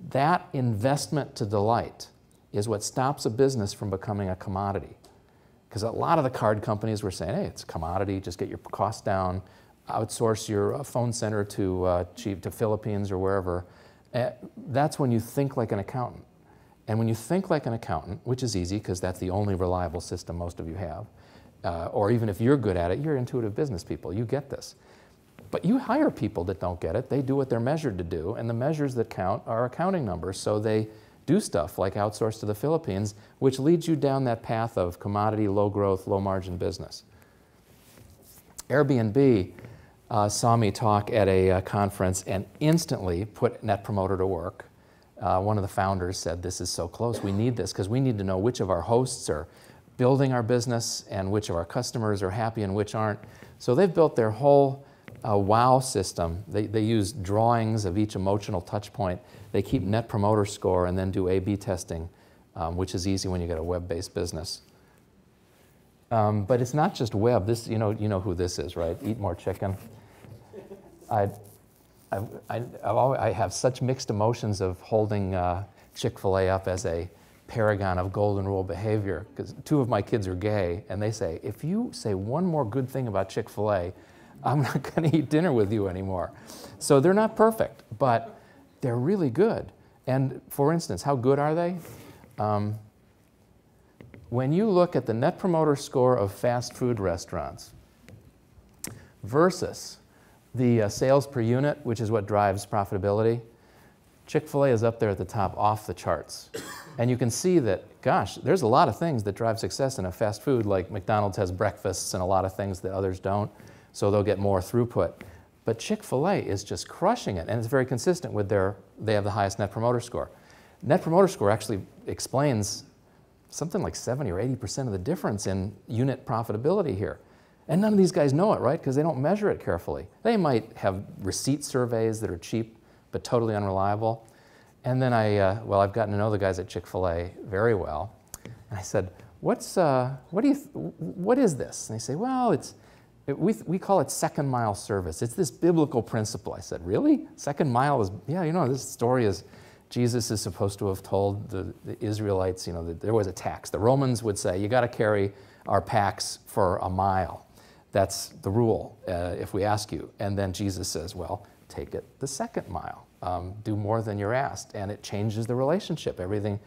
That investment to delight is what stops a business from becoming a commodity. Because a lot of the card companies were saying, hey, it's a commodity, just get your costs down, outsource your phone center to Philippines or wherever. That's when you think like an accountant. And when you think like an accountant, which is easy because that's the only reliable system most of you have, or even if you're good at it, you're intuitive business people, you get this. But you hire people that don't get it. They do what they're measured to do, and the measures that count are accounting numbers, so they do stuff like outsource to the Philippines, which leads you down that path of commodity, low growth, low margin business. Airbnb saw me talk at a conference and instantly put Net Promoter to work. One of the founders said, this is so close, we need this, because we need to know which of our hosts are building our business and which of our customers are happy and which aren't. So they've built their whole wow system. They use drawings of each emotional touch point. They keep Net Promoter Score and then do A/B testing, which is easy when you get a web-based business. But it's not just web. This, you know who this is, right? Eat More Chicken. I have such mixed emotions of holding Chick-fil-A up as a paragon of golden rule behavior, because 2 of my kids are gay, and they say, if you say one more good thing about Chick-fil-A, I'm not going to eat dinner with you anymore. So they're not perfect, but they're really good. And for instance, how good are they? When you look at the Net Promoter Score of fast food restaurants versus the sales per unit, which is what drives profitability, Chick-fil-A is up there at the top, off the charts. And you can see that, gosh, there's a lot of things that drive success in a fast food, like McDonald's has breakfasts and a lot of things that others don't, so they'll get more throughput. But Chick-fil-A is just crushing it, and it's very consistent with they have the highest Net Promoter Score. Net Promoter Score actually explains something like 70 or 80% of the difference in unit profitability here. And none of these guys know it, right? Because they don't measure it carefully. They might have receipt surveys that are cheap but totally unreliable. And then I've gotten to know the guys at Chick-fil-A very well. And I said, what is this? And they say, well, we call it second mile service. It's this biblical principle. I said, really? Second mile is, yeah, this story is, Jesus is supposed to have told the Israelites, that there was a tax. The Romans would say, you got to carry our packs for a mile. That's the rule if we ask you. And then Jesus says, well, take it the second mile. Do more than you're asked. And it changes the relationship, everything.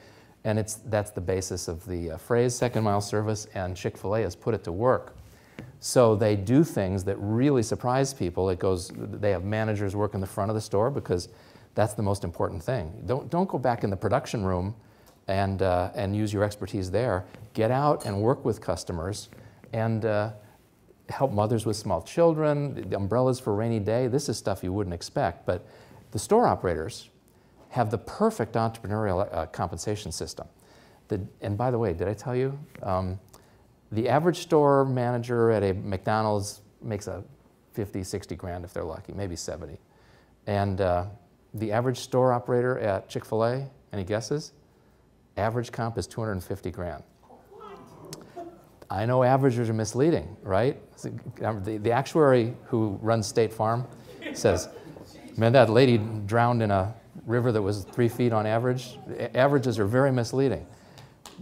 And that's the basis of the phrase second mile service, and Chick-fil-A has put it to work. So they do things that really surprise people. They have managers work in the front of the store because that's the most important thing. Don't go back in the production room and use your expertise there. Get out and work with customers and help mothers with small children, the umbrellas for a rainy day. This is stuff you wouldn't expect. But the store operators have the perfect entrepreneurial compensation system. And by the way, did I tell you? The average store manager at a McDonald's makes a 50, 60 grand if they're lucky, maybe 70. And The average store operator at Chick-fil-A, any guesses? Average comp is 250 grand. I know averages are misleading, right? The actuary who runs State Farm says, man, that lady drowned in a river that was 3 feet on average. Averages are very misleading.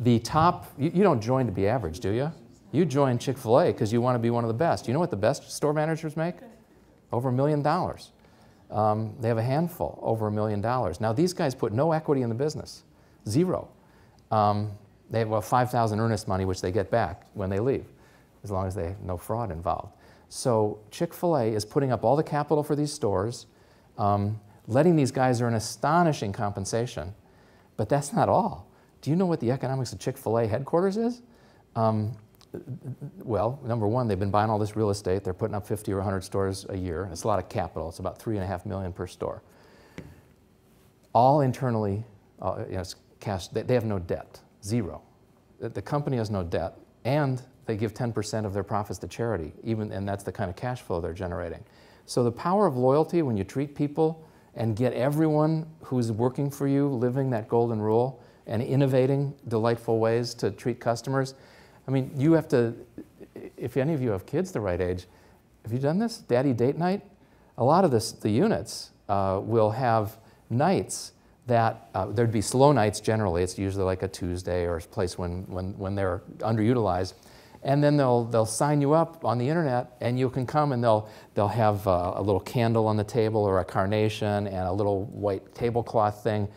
The top, you don't join to be average, do you? You join Chick-fil-A because you want to be one of the best. You know what the best store managers make? Over $1 million. They have a handful over $1 million. Now these guys put no equity in the business, zero. They have 5,000 earnest money, which they get back when they leave, as long as they have no fraud involved. So Chick-fil-A is putting up all the capital for these stores, letting these guys earn astonishing compensation, but that's not all. Do you know what the economics of Chick-fil-A headquarters is? Well, number one, they've been buying all this real estate. They're putting up 50 or 100 stores a year. It's a lot of capital. It's about $3.5 million per store. All internally, it's cash. They have no debt, zero. The company has no debt, and they give 10% of their profits to charity, and that's the kind of cash flow they're generating. So the power of loyalty, when you treat people and get everyone who's working for you living that golden rule and innovating delightful ways to treat customers. I mean, you have to, if any of you have kids the right age, have you done this? Daddy date night? A lot of the units will have nights that, there'd be slow nights generally. It's usually like a Tuesday or a place when they're underutilized. And then they'll sign you up on the internet, and you can come, and they'll have a little candle on the table or a carnation and a little white tablecloth thing.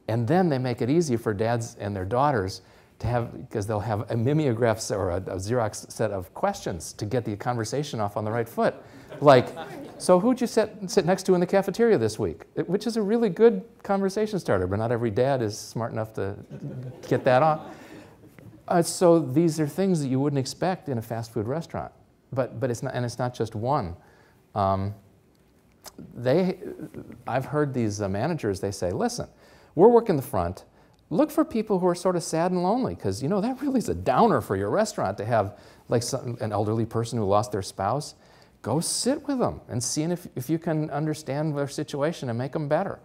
And then they make it easy for dads and their daughters to have, because they'll have a mimeograph or a Xerox set of questions to get the conversation off on the right foot. Like, so who'd you sit next to in the cafeteria this week? Which is a really good conversation starter, but not every dad is smart enough to get that on. So these are things that you wouldn't expect in a fast food restaurant, but it's not, and it's not just one. I've heard these managers, they say, listen, we're working the front. Look for people who are sort of sad and lonely, because you know that really is a downer for your restaurant to have like an elderly person who lost their spouse. Go sit with them and see if you can understand their situation and make them better.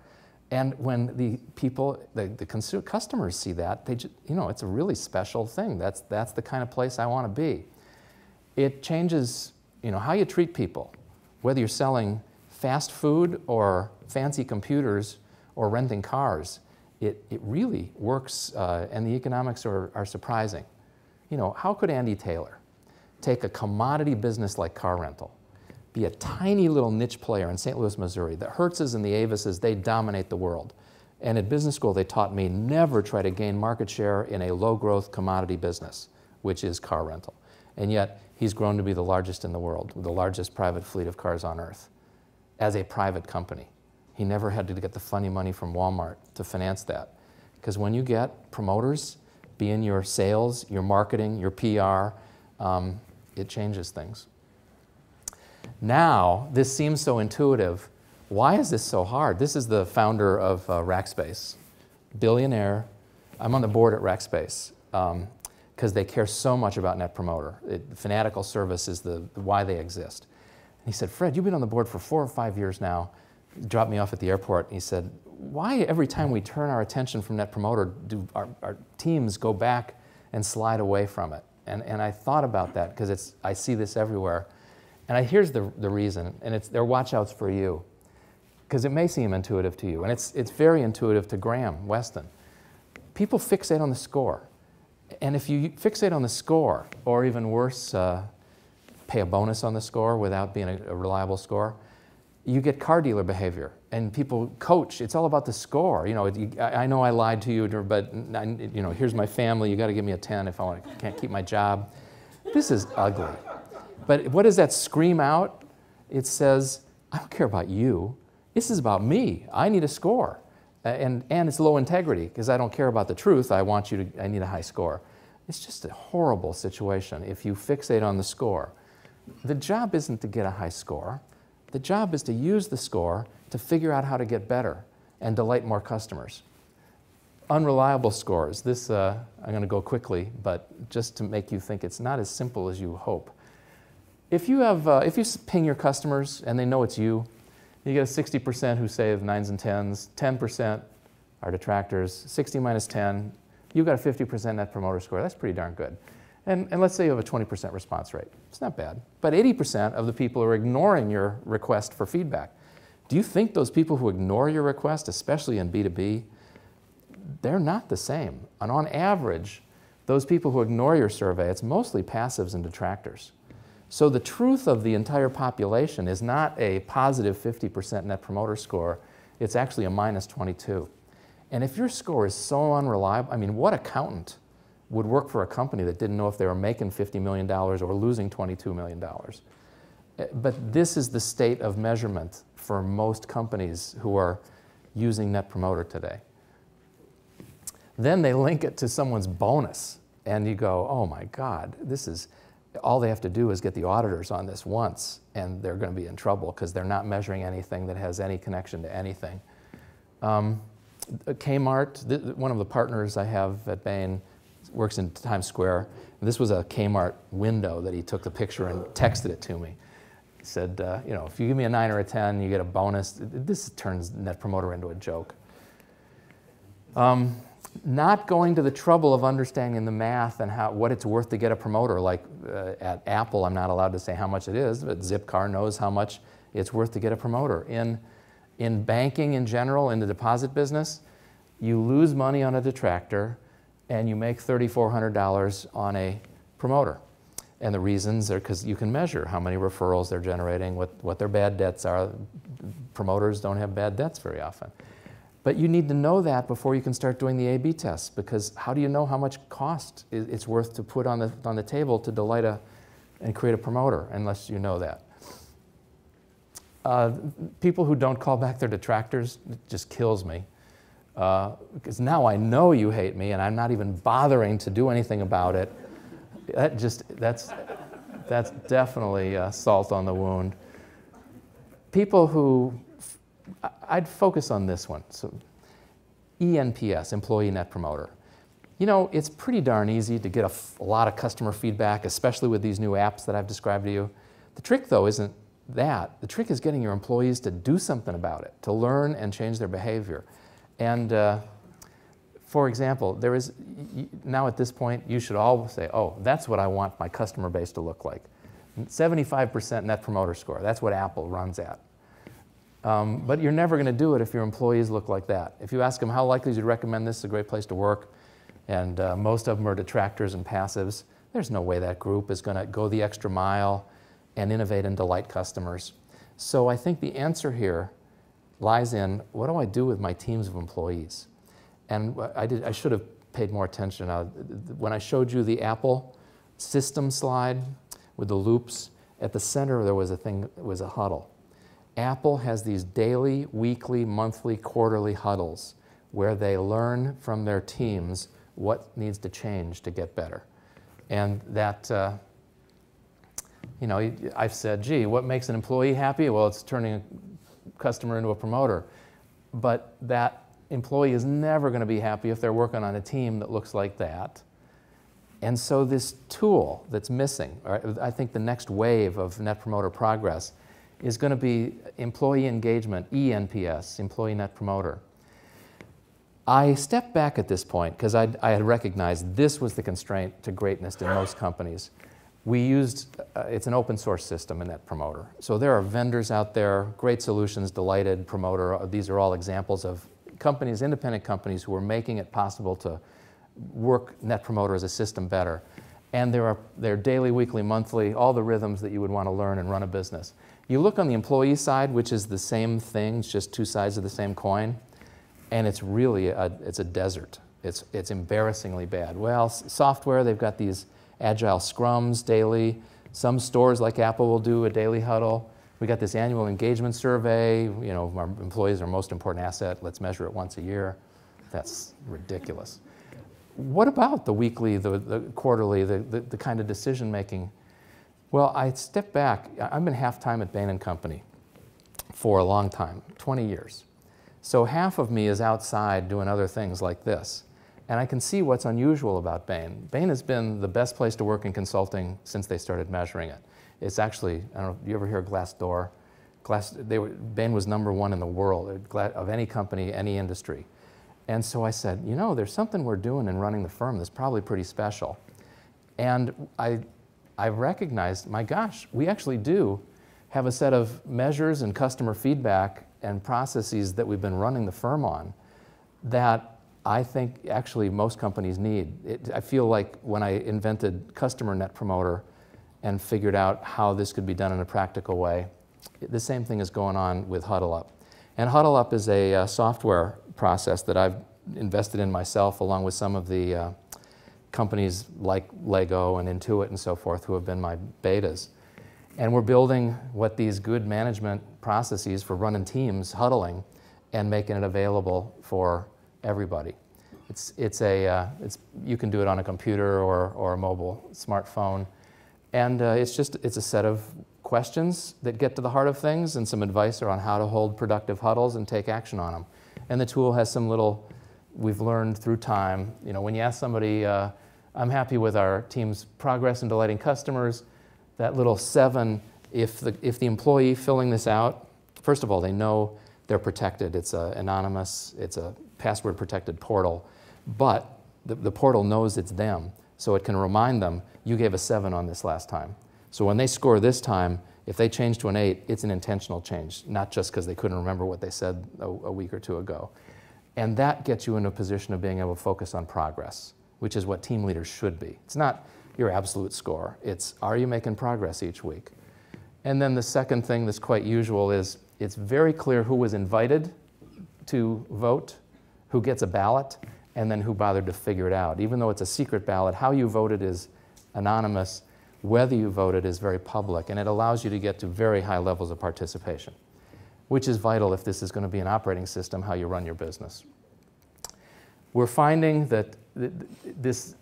And when the people, the customers see that, they just, you know, it's a really special thing. That's the kind of place I want to be. It changes, you know, how you treat people, whether you're selling fast food or fancy computers or renting cars. It really works, and the economics are surprising. You know, how could Andy Taylor take a commodity business like car rental, be a tiny little niche player in St. Louis, Missouri? The Hertzes and the Avises, they dominate the world. And at business school, they taught me never try to gain market share in a low-growth commodity business, which is car rental. And yet, he's grown to be the largest in the world, the largest private fleet of cars on earth, as a private company. He never had to get the funny money from Walmart to finance that. Because when you get promoters, be in your sales, your marketing, your PR, it changes things. Now, this seems so intuitive. Why is this so hard? This is the founder of Rackspace, billionaire. I'm on the board at Rackspace because they care so much about Net Promoter. Fanatical service is why they exist. And he said, Fred, you've been on the board for 4 or 5 years now. He dropped me off at the airport. And he said, why every time we turn our attention from Net Promoter do our teams go back and slide away from it? And I thought about that because I see this everywhere. And here's the reason, and they're watch-outs for you, because it may seem intuitive to you, and it's very intuitive to Graham Weston. People fixate on the score. And if you fixate on the score, or even worse, pay a bonus on the score without being a reliable score, you get car dealer behavior. And people coach, it's all about the score. You know, I know I lied to you, but you know, here's my family, you got to give me a 10 if I can't keep my job. This is ugly. But what does that scream out? It says, I don't care about you. This is about me. I need a score. And it's low integrity, because I don't care about the truth. I need a high score. It's just a horrible situation if you fixate on the score. The job isn't to get a high score. The job is to use the score to figure out how to get better and delight more customers. Unreliable scores. This, I'm going to go quickly, but just to make you think it's not as simple as you hope. If you ping your customers and they know it's you, You get a 60% who say the 9s and 10s, 10% are detractors, 60 minus 10, you've got a 50% net promoter score. That's pretty darn good. And let's say you have a 20% response rate. It's not bad. But 80% of the people are ignoring your request for feedback. Do you think those people who ignore your request, especially in B2B, they're not the same? And on average, those people who ignore your survey, it's mostly passives and detractors. So the truth of the entire population is not a positive 50% net promoter score. It's actually a minus 22. And if your score is so unreliable, I mean, what accountant would work for a company that didn't know if they were making $50 million or losing $22 million? But this is the state of measurement for most companies who are using Net Promoter today. Then they link it to someone's bonus, and you go, oh my God, this is, all they have to do is get the auditors on this once, and they're going to be in trouble because they're not measuring anything that has any connection to anything. Kmart, one of the partners I have at Bain, works in Times Square. And this was a Kmart window that he took the picture and texted it to me. He said, you know, if you give me a 9 or a 10, you get a bonus. This turns Net Promoter into a joke. Not going to the trouble of understanding the math and what it's worth to get a promoter. Like at Apple, I'm not allowed to say how much it is, but Zipcar knows how much it's worth to get a promoter. In banking in general, in the deposit business, you lose money on a detractor and you make $3,400 on a promoter. And the reasons are because you can measure how many referrals they're generating, what their bad debts are. Promoters don't have bad debts very often. But you need to know that before you can start doing the A/B tests, because how do you know how much cost it's worth to put on the table to delight and create a promoter unless you know that? People who don't call back their detractors, it just kills me. Because now I know you hate me and I'm not even bothering to do anything about it. That's definitely salt on the wound. People who, I'd focus on this one. So eNPS, Employee Net Promoter. You know, it's pretty darn easy to get a lot of customer feedback, especially with these new apps that I've described to you. The trick, though, isn't that. The trick is getting your employees to do something about it, to learn and change their behavior. And for example, there is, now at this point, you should all say, oh, that's what I want my customer base to look like. 75% Net Promoter Score, that's what Apple runs at. But you're never going to do it if your employees look like that. If you ask them how likely you'd recommend this is a great place to work, and most of them are detractors and passives, there's no way that group is going to go the extra mile and innovate and delight customers. So I think the answer here lies in, what do I do with my teams of employees? And I should have paid more attention. When I showed you the Apple system slide with the loops, at the center there was a huddle. Apple has these daily, weekly, monthly, quarterly huddles where they learn from their teams what needs to change to get better. And that, you know, I've said, gee, what makes an employee happy? Well, it's turning a customer into a promoter. But that employee is never going to be happy if they're working on a team that looks like that. And so this tool that's missing, or I think the next wave of Net Promoter progress, is going to be employee engagement, eNPS, Employee Net Promoter. I stepped back at this point because I had recognized this was the constraint to greatness in most companies. We used, it's an open source system, a Net Promoter. So there are vendors out there, Great Solutions, Delighted, Promoter. These are all examples of companies, independent companies, who are making it possible to work Net Promoter as a system better. And they're daily, weekly, monthly, all the rhythms that you would want to learn and run a business. You look on the employee side, which is the same thing, it's just two sides of the same coin, and it's really it's a desert. It's embarrassingly bad. Well, software, they've got these agile scrums daily. Some stores like Apple will do a daily huddle. We got this annual engagement survey. You know, our employees are our most important asset. Let's measure it once a year. That's ridiculous. What about the weekly, the quarterly, the kind of decision making? Well, I stepped back. I've been half-time at Bain & Company for a long time, 20 years. So half of me is outside doing other things like this. And I can see what's unusual about Bain. Bain has been the best place to work in consulting since they started measuring it. It's actually, I don't know, you ever hear Glassdoor? Bain was #1 in the world of any company, any industry. And so I said, you know, there's something we're doing in running the firm that's probably pretty special. And I recognized, my gosh, we actually do have a set of measures and customer feedback and processes that we've been running the firm on that I think actually most companies need. I feel like when I invented Customer Net Promoter and figured out how this could be done in a practical way, the same thing is going on with Huddle Up. And Huddle Up is a software process that I've invested in myself along with some of the companies like Lego and Intuit and so forth who have been my betas. And we're building what these good management processes for running teams, huddling, and making it available for everybody. You can do it on a computer or a mobile smartphone. And it's a set of questions that get to the heart of things and some advice on how to hold productive huddles and take action on them. And the tool has some little, we've learned through time, you know, when you ask somebody, I'm happy with our team's progress in delighting customers, that little 7, if the employee filling this out, first of all, they know they're protected. It's anonymous, it's a password protected portal, but the portal knows it's them, so it can remind them, you gave a 7 on this last time. So when they score this time, if they change to an 8, it's an intentional change, not just because they couldn't remember what they said a week or 2 ago. And that gets you in a position of being able to focus on progress, which is what team leaders should be. It's not your absolute score. It's, are you making progress each week? And then the second thing that's quite usual is it's very clear who was invited to vote, who gets a ballot, and then who bothered to figure it out. Even though it's a secret ballot, how you voted is anonymous. Whether you voted is very public, and it allows you to get to very high levels of participation, which is vital if this is going to be an operating system, how you run your business. We're finding that this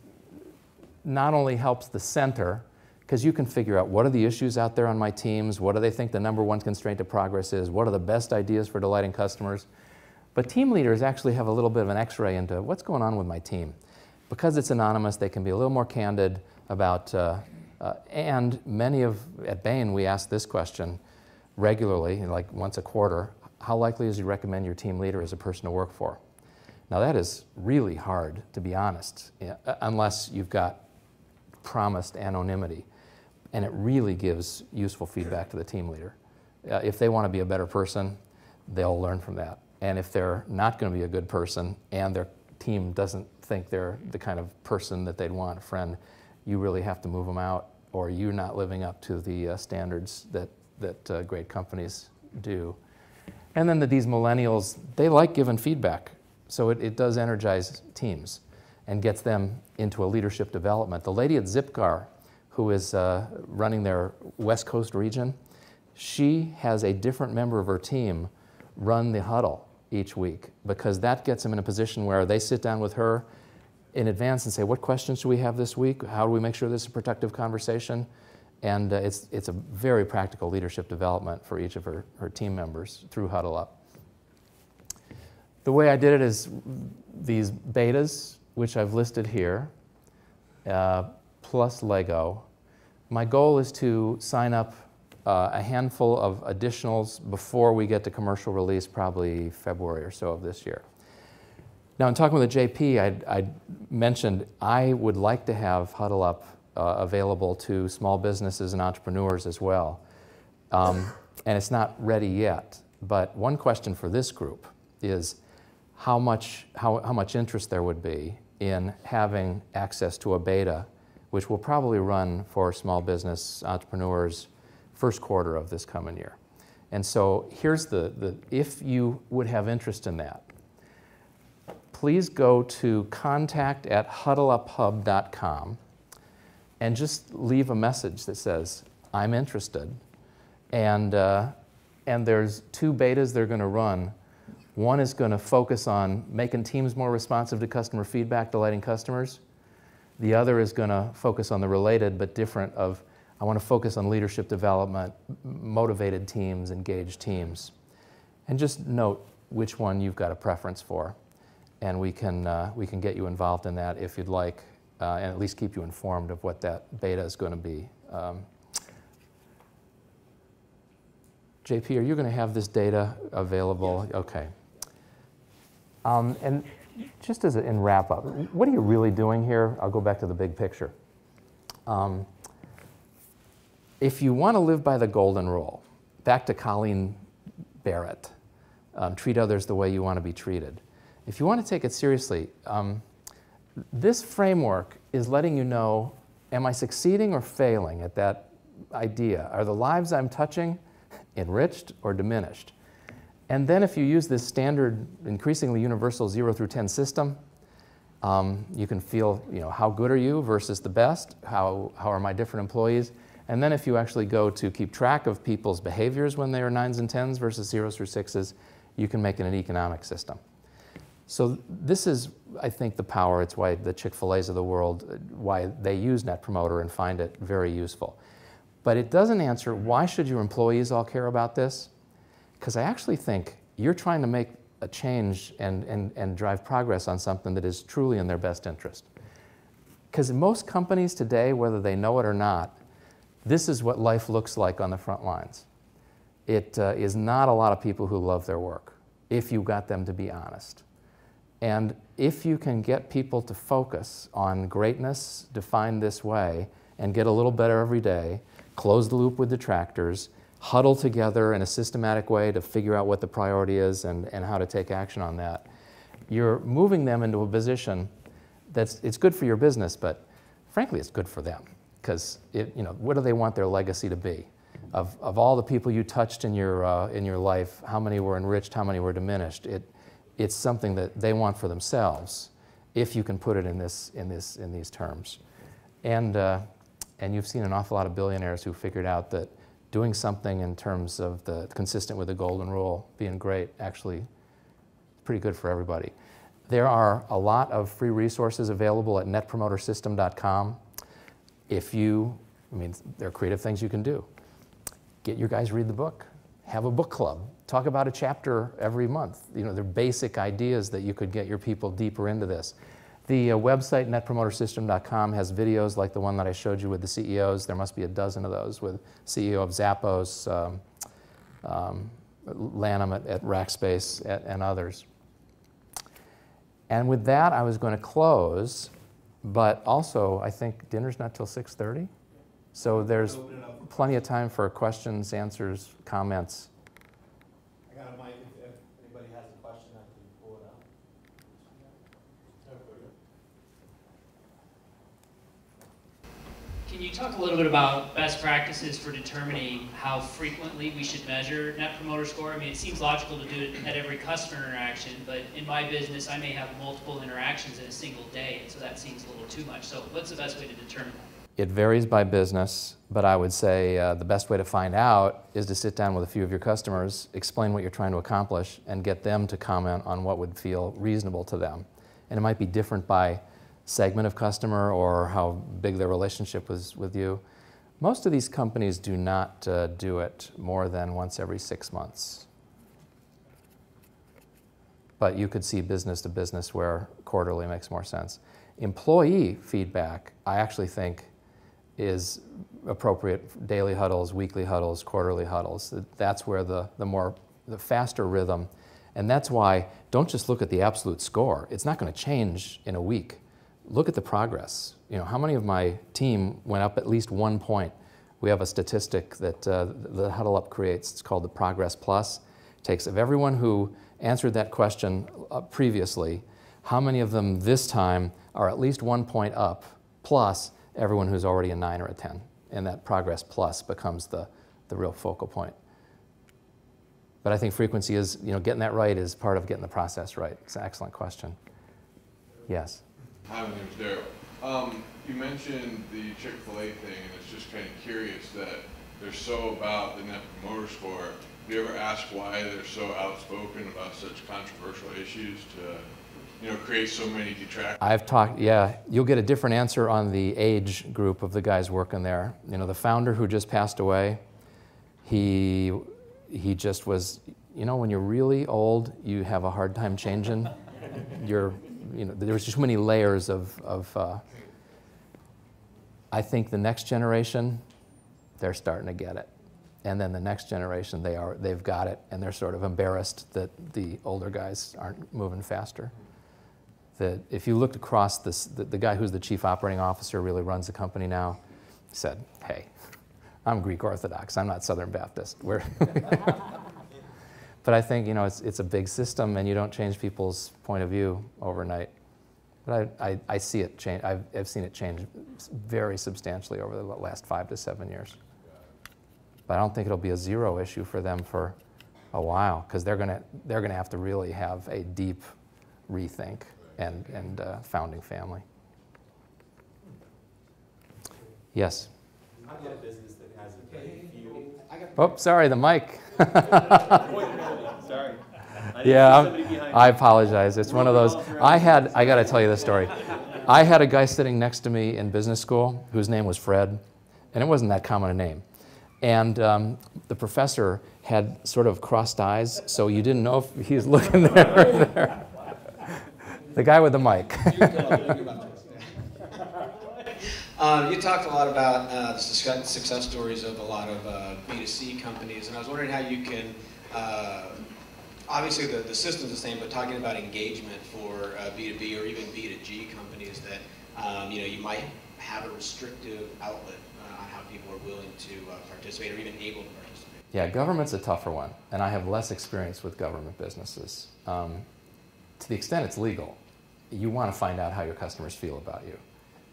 not only helps the center, because you can figure out what are the issues out there on my teams, what do they think the #1 constraint to progress is, what are the best ideas for delighting customers, but team leaders actually have a little bit of an x-ray into what's going on with my team. Because it's anonymous, they can be a little more candid about and at Bain, we ask this question regularly, like once a quarter, how likely is you recommend your team leader as a person to work for? Now that is really hard, to be honest, unless you've got promised anonymity. And it really gives useful feedback to the team leader. If they want to be a better person, they'll learn from that. And if they're not going to be a good person and their team doesn't think they're the kind of person that they'd want, a friend, you really have to move them out, or you're not living up to the standards that great companies do. And then these millennials, they like giving feedback. So it does energize teams and gets them into a leadership development. The lady at Zipcar, who is running their West Coast region, she has a different member of her team run the huddle each week, because that gets them in a position where they sit down with her in advance and say, what questions should we have this week? How do we make sure this is a productive conversation? And it's a very practical leadership development for each of her team members through Huddle Up. The way I did it is these betas, which I've listed here, plus Lego. My goal is to sign up a handful of additionals before we get to commercial release, probably February or so of this year. Now, in talking with the JP, I mentioned I would like to have Huddle Up available to small businesses and entrepreneurs as well. And it's not ready yet. But one question for this group is how much interest there would be in having access to a beta, which will probably run for small business entrepreneurs first quarter of this coming year. And so here's if you would have interest in that, please go to contact@huddleuphub.com and just leave a message that says, I'm interested. And there's 2 betas they're going to run. One is going to focus on making teams more responsive to customer feedback, delighting customers. The other is going to focus on the related but different of, I want to focus on leadership development, motivated teams, engaged teams. And just note which one you've got a preference for. And we can get you involved in that if you'd like, and at least keep you informed of what that beta is going to be. JP, are you going to have this data available? Yes. Okay. And just as in wrap up, what are you really doing here? I'll go back to the big picture. If you want to live by the golden rule, back to Colleen Barrett, treat others the way you want to be treated. If you want to take it seriously, this framework is letting you know, am I succeeding or failing at that idea? Are the lives I'm touching enriched or diminished? And then if you use this standard, increasingly universal 0 through 10 system, you can feel, how good are you versus the best? How are my different employees? And then if you actually go to keep track of people's behaviors when they are 9s and 10s versus 0s through 6s, you can make it an economic system. So this is, I think, the power. It's why the Chick-fil-A's of the world, why they use Net Promoter and find it very useful. But it doesn't answer, why should your employees all care about this? Because I actually think you're trying to make a change and drive progress on something that is truly in their best interest. Because in most companies today, whether they know it or not, this is what life looks like on the front lines. It is not a lot of people who love their work, if you got them to be honest. And if you can get people to focus on greatness defined this way and get a little better every day, close the loop with detractors, huddle together in a systematic way to figure out what the priority is and how to take action on that, you're moving them into a position it's good for your business, but frankly, it's good for them. Because what do they want their legacy to be? Of all the people you touched in your life, how many were enriched, how many were diminished? It's something that they want for themselves, if you can put it in these terms. And you've seen an awful lot of billionaires who figured out that doing something in terms of consistent with the golden rule, being great, actually pretty good for everybody. There are a lot of free resources available at netpromotersystem.com. There are creative things you can do. Get your guys read the book. Have a book club. Talk about a chapter every month. They're basic ideas that you could get your people deeper into this. The website, netpromotersystem.com, has videos like the one that I showed you with the CEOs. There must be a dozen of those with CEO of Zappos, Lanham at Rackspace, and others. And with that, I was going to close. But also, I think dinner's not till 6:30, so there's plenty of time for questions, answers, comments. I got a mic if anybody has a question, I can pull it out. Can you talk a little bit about best practices for determining how frequently we should measure Net Promoter Score? It seems logical to do it at every customer interaction, but in my business, I may have multiple interactions in a single day, and so that seems a little too much. So what's the best way to determine that? It varies by business, but I would say the best way to find out is to sit down with a few of your customers, explain what you're trying to accomplish, and get them to comment on what would feel reasonable to them. And it might be different by segment of customer or how big their relationship was with you. Most of these companies do not do it more than once every 6 months. But you could see business to business where quarterly makes more sense. Employee feedback, I actually think, is appropriate. Daily huddles, weekly huddles, quarterly huddles. That's where the faster rhythm. And that's why don't just look at the absolute score. It's not going to change in a week. Look at the progress. How many of my team went up at least 1 point? We have a statistic that the Huddle Up creates. It's called the Progress Plus. It takes of everyone who answered that question previously, how many of them this time are at least 1 point up, plus everyone who's already a 9 or a 10. And that Progress Plus becomes the real focal point. But I think frequency is, getting that right is part of getting the process right. It's an excellent question. Yes? Hi, my name is Daryl. You mentioned the Chick-fil-A thing, and it's just kind of curious that they're so about the Net Promoter Score. Do you ever ask why they're so outspoken about such controversial issues to, create so many detractors? I've talked, you'll get a different answer on the age group of the guys working there. The founder who just passed away, he just was, when you're really old, you have a hard time changing. There's just too many layers of I think the next generation, they're starting to get it. and then the next generation, they've got it, and they're sort of embarrassed that the older guys aren't moving faster. That if you looked across this, the guy who's the chief operating officer really runs the company now, said, hey, I'm Greek Orthodox, I'm not Southern Baptist. But I think, you know, it's a big system, and you don't change people's point of view overnight. But I see it change. I've seen it change very substantially over the last 5 to 7 years. But I don't think it'll be a zero issue for them for a while, because they're gonna have to really have a deep rethink and founding family. Yes. I've got a business that has a very few. Oh, sorry, the mic. Sorry. Yeah, I apologize. It's one of those. I got to tell you this story. I had a guy sitting next to me in business school whose name was Fred, and it wasn't that common a name. And the professor had sort of crossed eyes, so you didn't know if he was looking there or there. The guy with the mic. You talked a lot about the success stories of a lot of B2C companies, and I was wondering how you can, obviously the system's the same, but talking about engagement for B2B or even B2G companies that you might have a restrictive outlet on how people are willing to participate or even able to participate. Yeah, government's a tougher one, and I have less experience with government businesses. To the extent it's legal, you want to find out how your customers feel about you,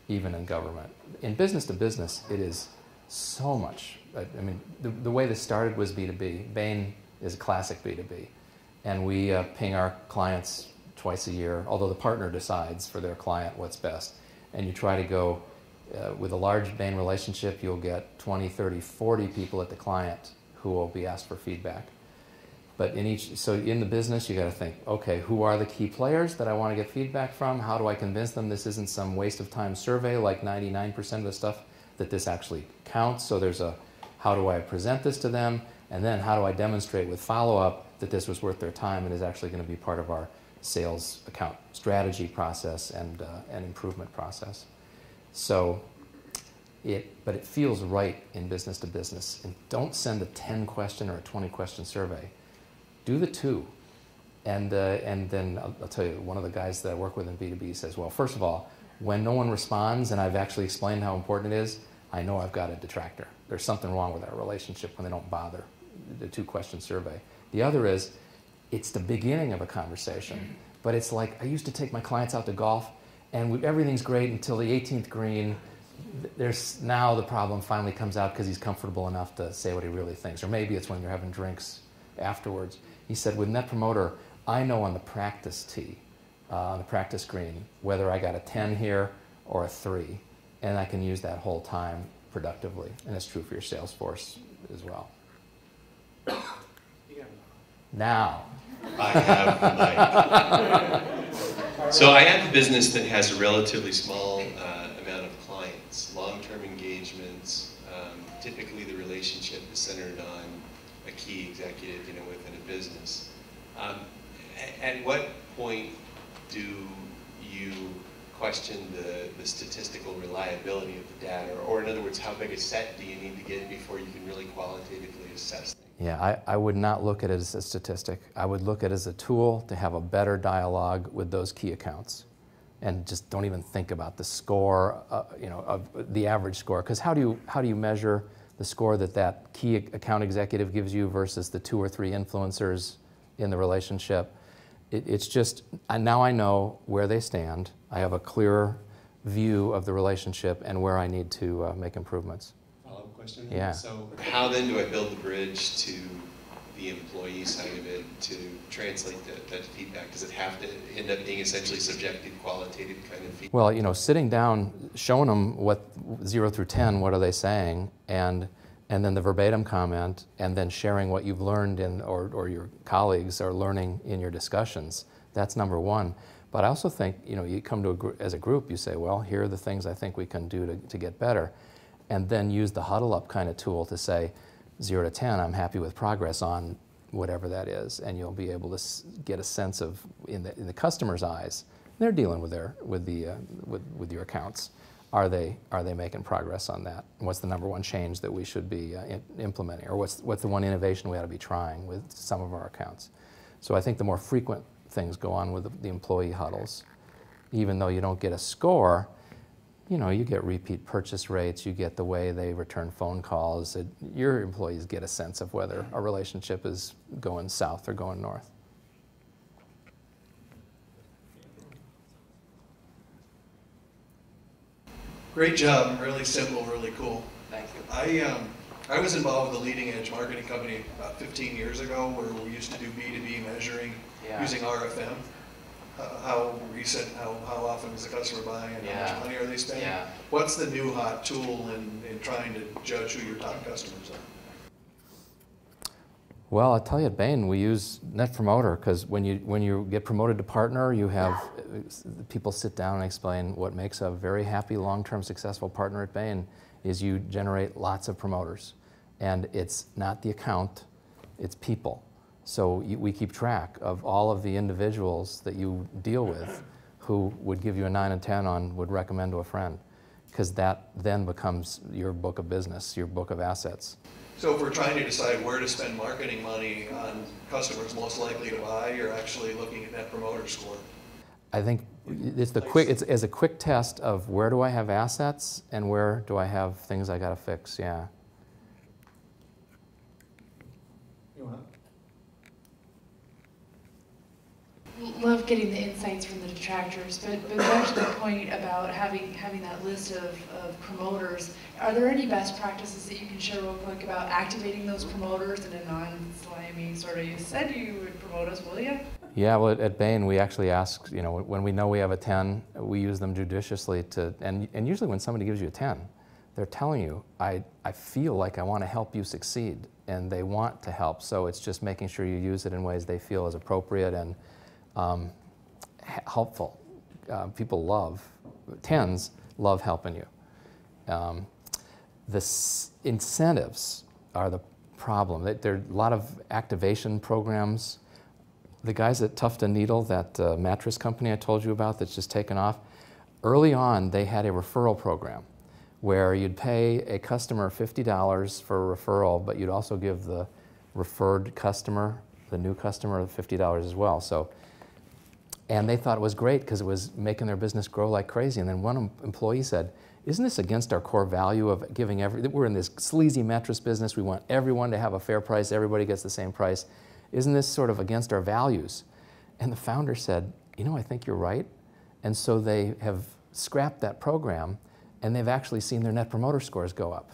even in government. In business to business, it is so much. I mean, the way this started was B2B. Bain is a classic B2B. And we ping our clients twice a year, although the partner decides for their client what's best. And you try to go, with a large Bain relationship, you'll get 20, 30, 40 people at the client who will be asked for feedback. But so in the business, you got to think, okay, who are the key players that I want to get feedback from? How do I convince them this isn't some waste of time survey like 99% of the stuff, that this actually counts? So there's a, how do I present this to them? And then how do I demonstrate with follow-up that this was worth their time and is actually going to be part of our sales account strategy process and improvement process. So but it feels right in business to business. And don't send a 10-question or a 20-question survey. Do the 2. And then I'll tell you, one of the guys that I work with in B2B says, well, first of all, when no one responds and I've actually explained how important it is, I know I've got a detractor. There's something wrong with our relationship when they don't bother the 2-question survey. The other is, it's the beginning of a conversation, but it's like, I used to take my clients out to golf, and everything's great until the 18th green. Now the problem finally comes out because he's comfortable enough to say what he really thinks, or maybe it's when you're having drinks afterwards. He said, with Net Promoter, I know on the practice tee, on the practice green, whether I got a 10 here or a 3, and I can use that whole time productively. And it's true for your sales force as well. Now. I have the mic. So I have a business that has a relatively small amount of clients, long-term engagements. Typically the relationship is centered on a key executive, within a business. At what point do you question the statistical reliability of the data? Or in other words, how big a set do you need to get before you can really qualitatively assess things? Yeah, I would not look at it as a statistic. I would look at it as a tool to have a better dialogue with those key accounts. And just don't even think about the score, of the average score. Because how do you measure the score that key account executive gives you versus the 2 or 3 influencers in the relationship? It's just, now I know where they stand. I have a clearer view of the relationship and where I need to make improvements. Follow-up question? Yeah. So how then do I build the bridge to the employee side of it to translate that feedback? Does it have to end up being essentially subjective, qualitative kind of feedback? Well, sitting down, showing them what 0 through 10, what are they saying, and then the verbatim comment, and then sharing what you've learned or your colleagues are learning in your discussions. That's number 1. But I also think, you come to as a group, you say, well, here are the things I think we can do to get better. And then use the huddle up kind of tool to say, 0 to 10, I'm happy with progress on whatever that is. And you'll be able to get a sense of, in the customer's eyes, they're dealing with your accounts. are they making progress on that? And what's the number one change that we should be implementing? Or what's the one innovation we ought to be trying with some of our accounts? So I think the more frequent things go on with the employee huddles, even though you don't get a score, you know, you get repeat purchase rates, you get the way they return phone calls. Your employees get a sense of whether a relationship is going south or going north. Great job, really simple, really cool. Thank you. I was involved with a leading edge marketing company about 15 years ago where we used to do B2B measuring using RFM. How recent, how often is the customer buying, and how much money are they spending? What's the new hot tool in trying to judge who your top customers are? Well, I'll tell you at Bain, we use Net Promoter because when you get promoted to partner, you have people sit down and explain what makes a very happy, long-term, successful partner at Bain is you generate lots of promoters. And it's not the account, it's people. So we keep track of all of the individuals that you deal with who would give you a 9 and 10 on would recommend to a friend, because that then becomes your book of business, your book of assets. So if we're trying to decide where to spend marketing money on customers most likely to buy, you're actually looking at Net Promoter Score. I think it's as a quick test of where do I have assets and where do I have things I got to fix. Yeah. Love getting the insights from the detractors, but back to the point about having that list of promoters, are there any best practices that you can share real quick about activating those promoters in a non-slimy sort of, you said you would promote us, will you? Yeah, well at Bain we actually ask, you know, when we know we have a 10, we use them judiciously to, and usually when somebody gives you a 10, they're telling you, I feel like I want to help you succeed, and they want to help, so it's just making sure you use it in ways they feel is appropriate and helpful. People love, 10s love helping you. The incentives are the problem. There are a lot of activation programs. The guys at Tuft & Needle, that mattress company I told you about that's just taken off, early on they had a referral program where you'd pay a customer $50 for a referral, but you'd also give the referred customer, the new customer, $50 as well. So. And they thought it was great because it was making their business grow like crazy. And then one employee said, isn't this against our core value of giving we're in this sleazy mattress business, we want everyone to have a fair price, everybody gets the same price. Isn't this sort of against our values? And the founder said, you know, I think you're right. And so they have scrapped that program and they've actually seen their Net Promoter Scores go up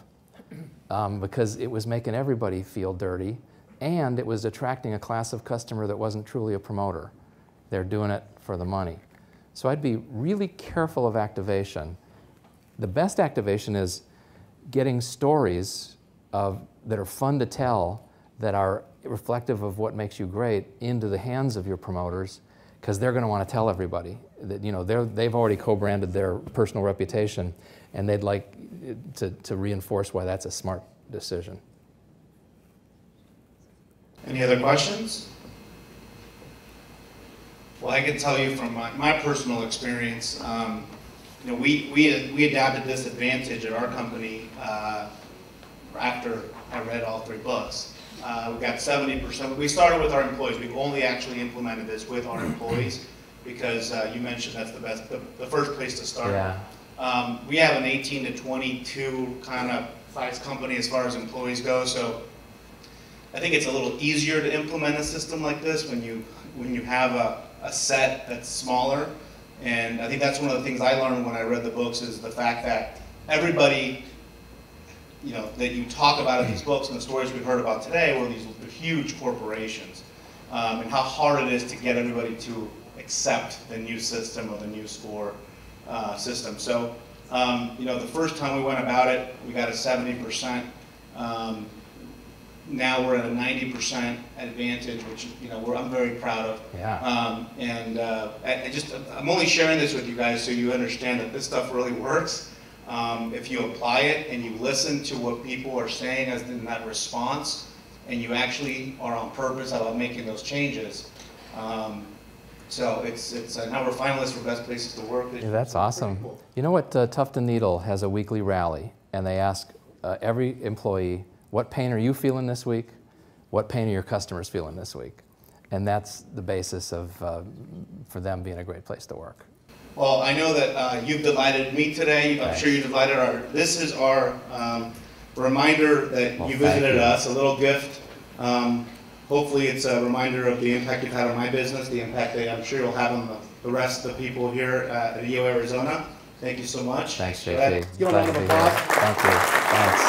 because it was making everybody feel dirty and it was attracting a class of customer that wasn't truly a promoter. They're doing it for the money. So I'd be really careful of activation. The best activation is getting stories that are fun to tell, that are reflective of what makes you great, into the hands of your promoters, because they're going to want to tell everybody that, you know, they've already co-branded their personal reputation, and they'd like to reinforce why that's a smart decision. Any other questions? Well, I can tell you from my personal experience, you know, we adapted this advantage at our company after I read all 3 books. We got 70%. We started with our employees. We've only actually implemented this with our employees because you mentioned that's the first place to start. Yeah. We have an 18 to 22 kind of size company as far as employees go, so I think it's a little easier to implement a system like this when you have a set that's smaller. And I think that's one of the things I learned when I read the books is the fact that everybody, you know, that you talk about in these books and the stories we've heard about today were these huge corporations, and how hard it is to get everybody to accept the new system or the new score system. So, you know, the first time we went about it, we got a 70%. Now we're at a 90% advantage, which, you know, I'm very proud of. Yeah. I'm only sharing this with you guys so you understand that this stuff really works. If you apply it and you listen to what people are saying as in that response, and you actually are on purpose about making those changes, So it's now we're finalists for best places to work. Yeah, that's awesome. Cool. You know what, Tuft and Needle has a weekly rally, and they ask every employee, what pain are you feeling this week? What pain are your customers feeling this week? And that's the basis of, for them being a great place to work. Well, I know that you've delighted me today. I'm sure you delighted our, this is our reminder that you visited us, a little gift. Hopefully it's a reminder of the impact you've had on my business, the impact that I'm sure you'll have on the rest of the people here at EO Arizona. Thank you so much. Thanks, JP. Give a round of applause. Thank you. Thanks.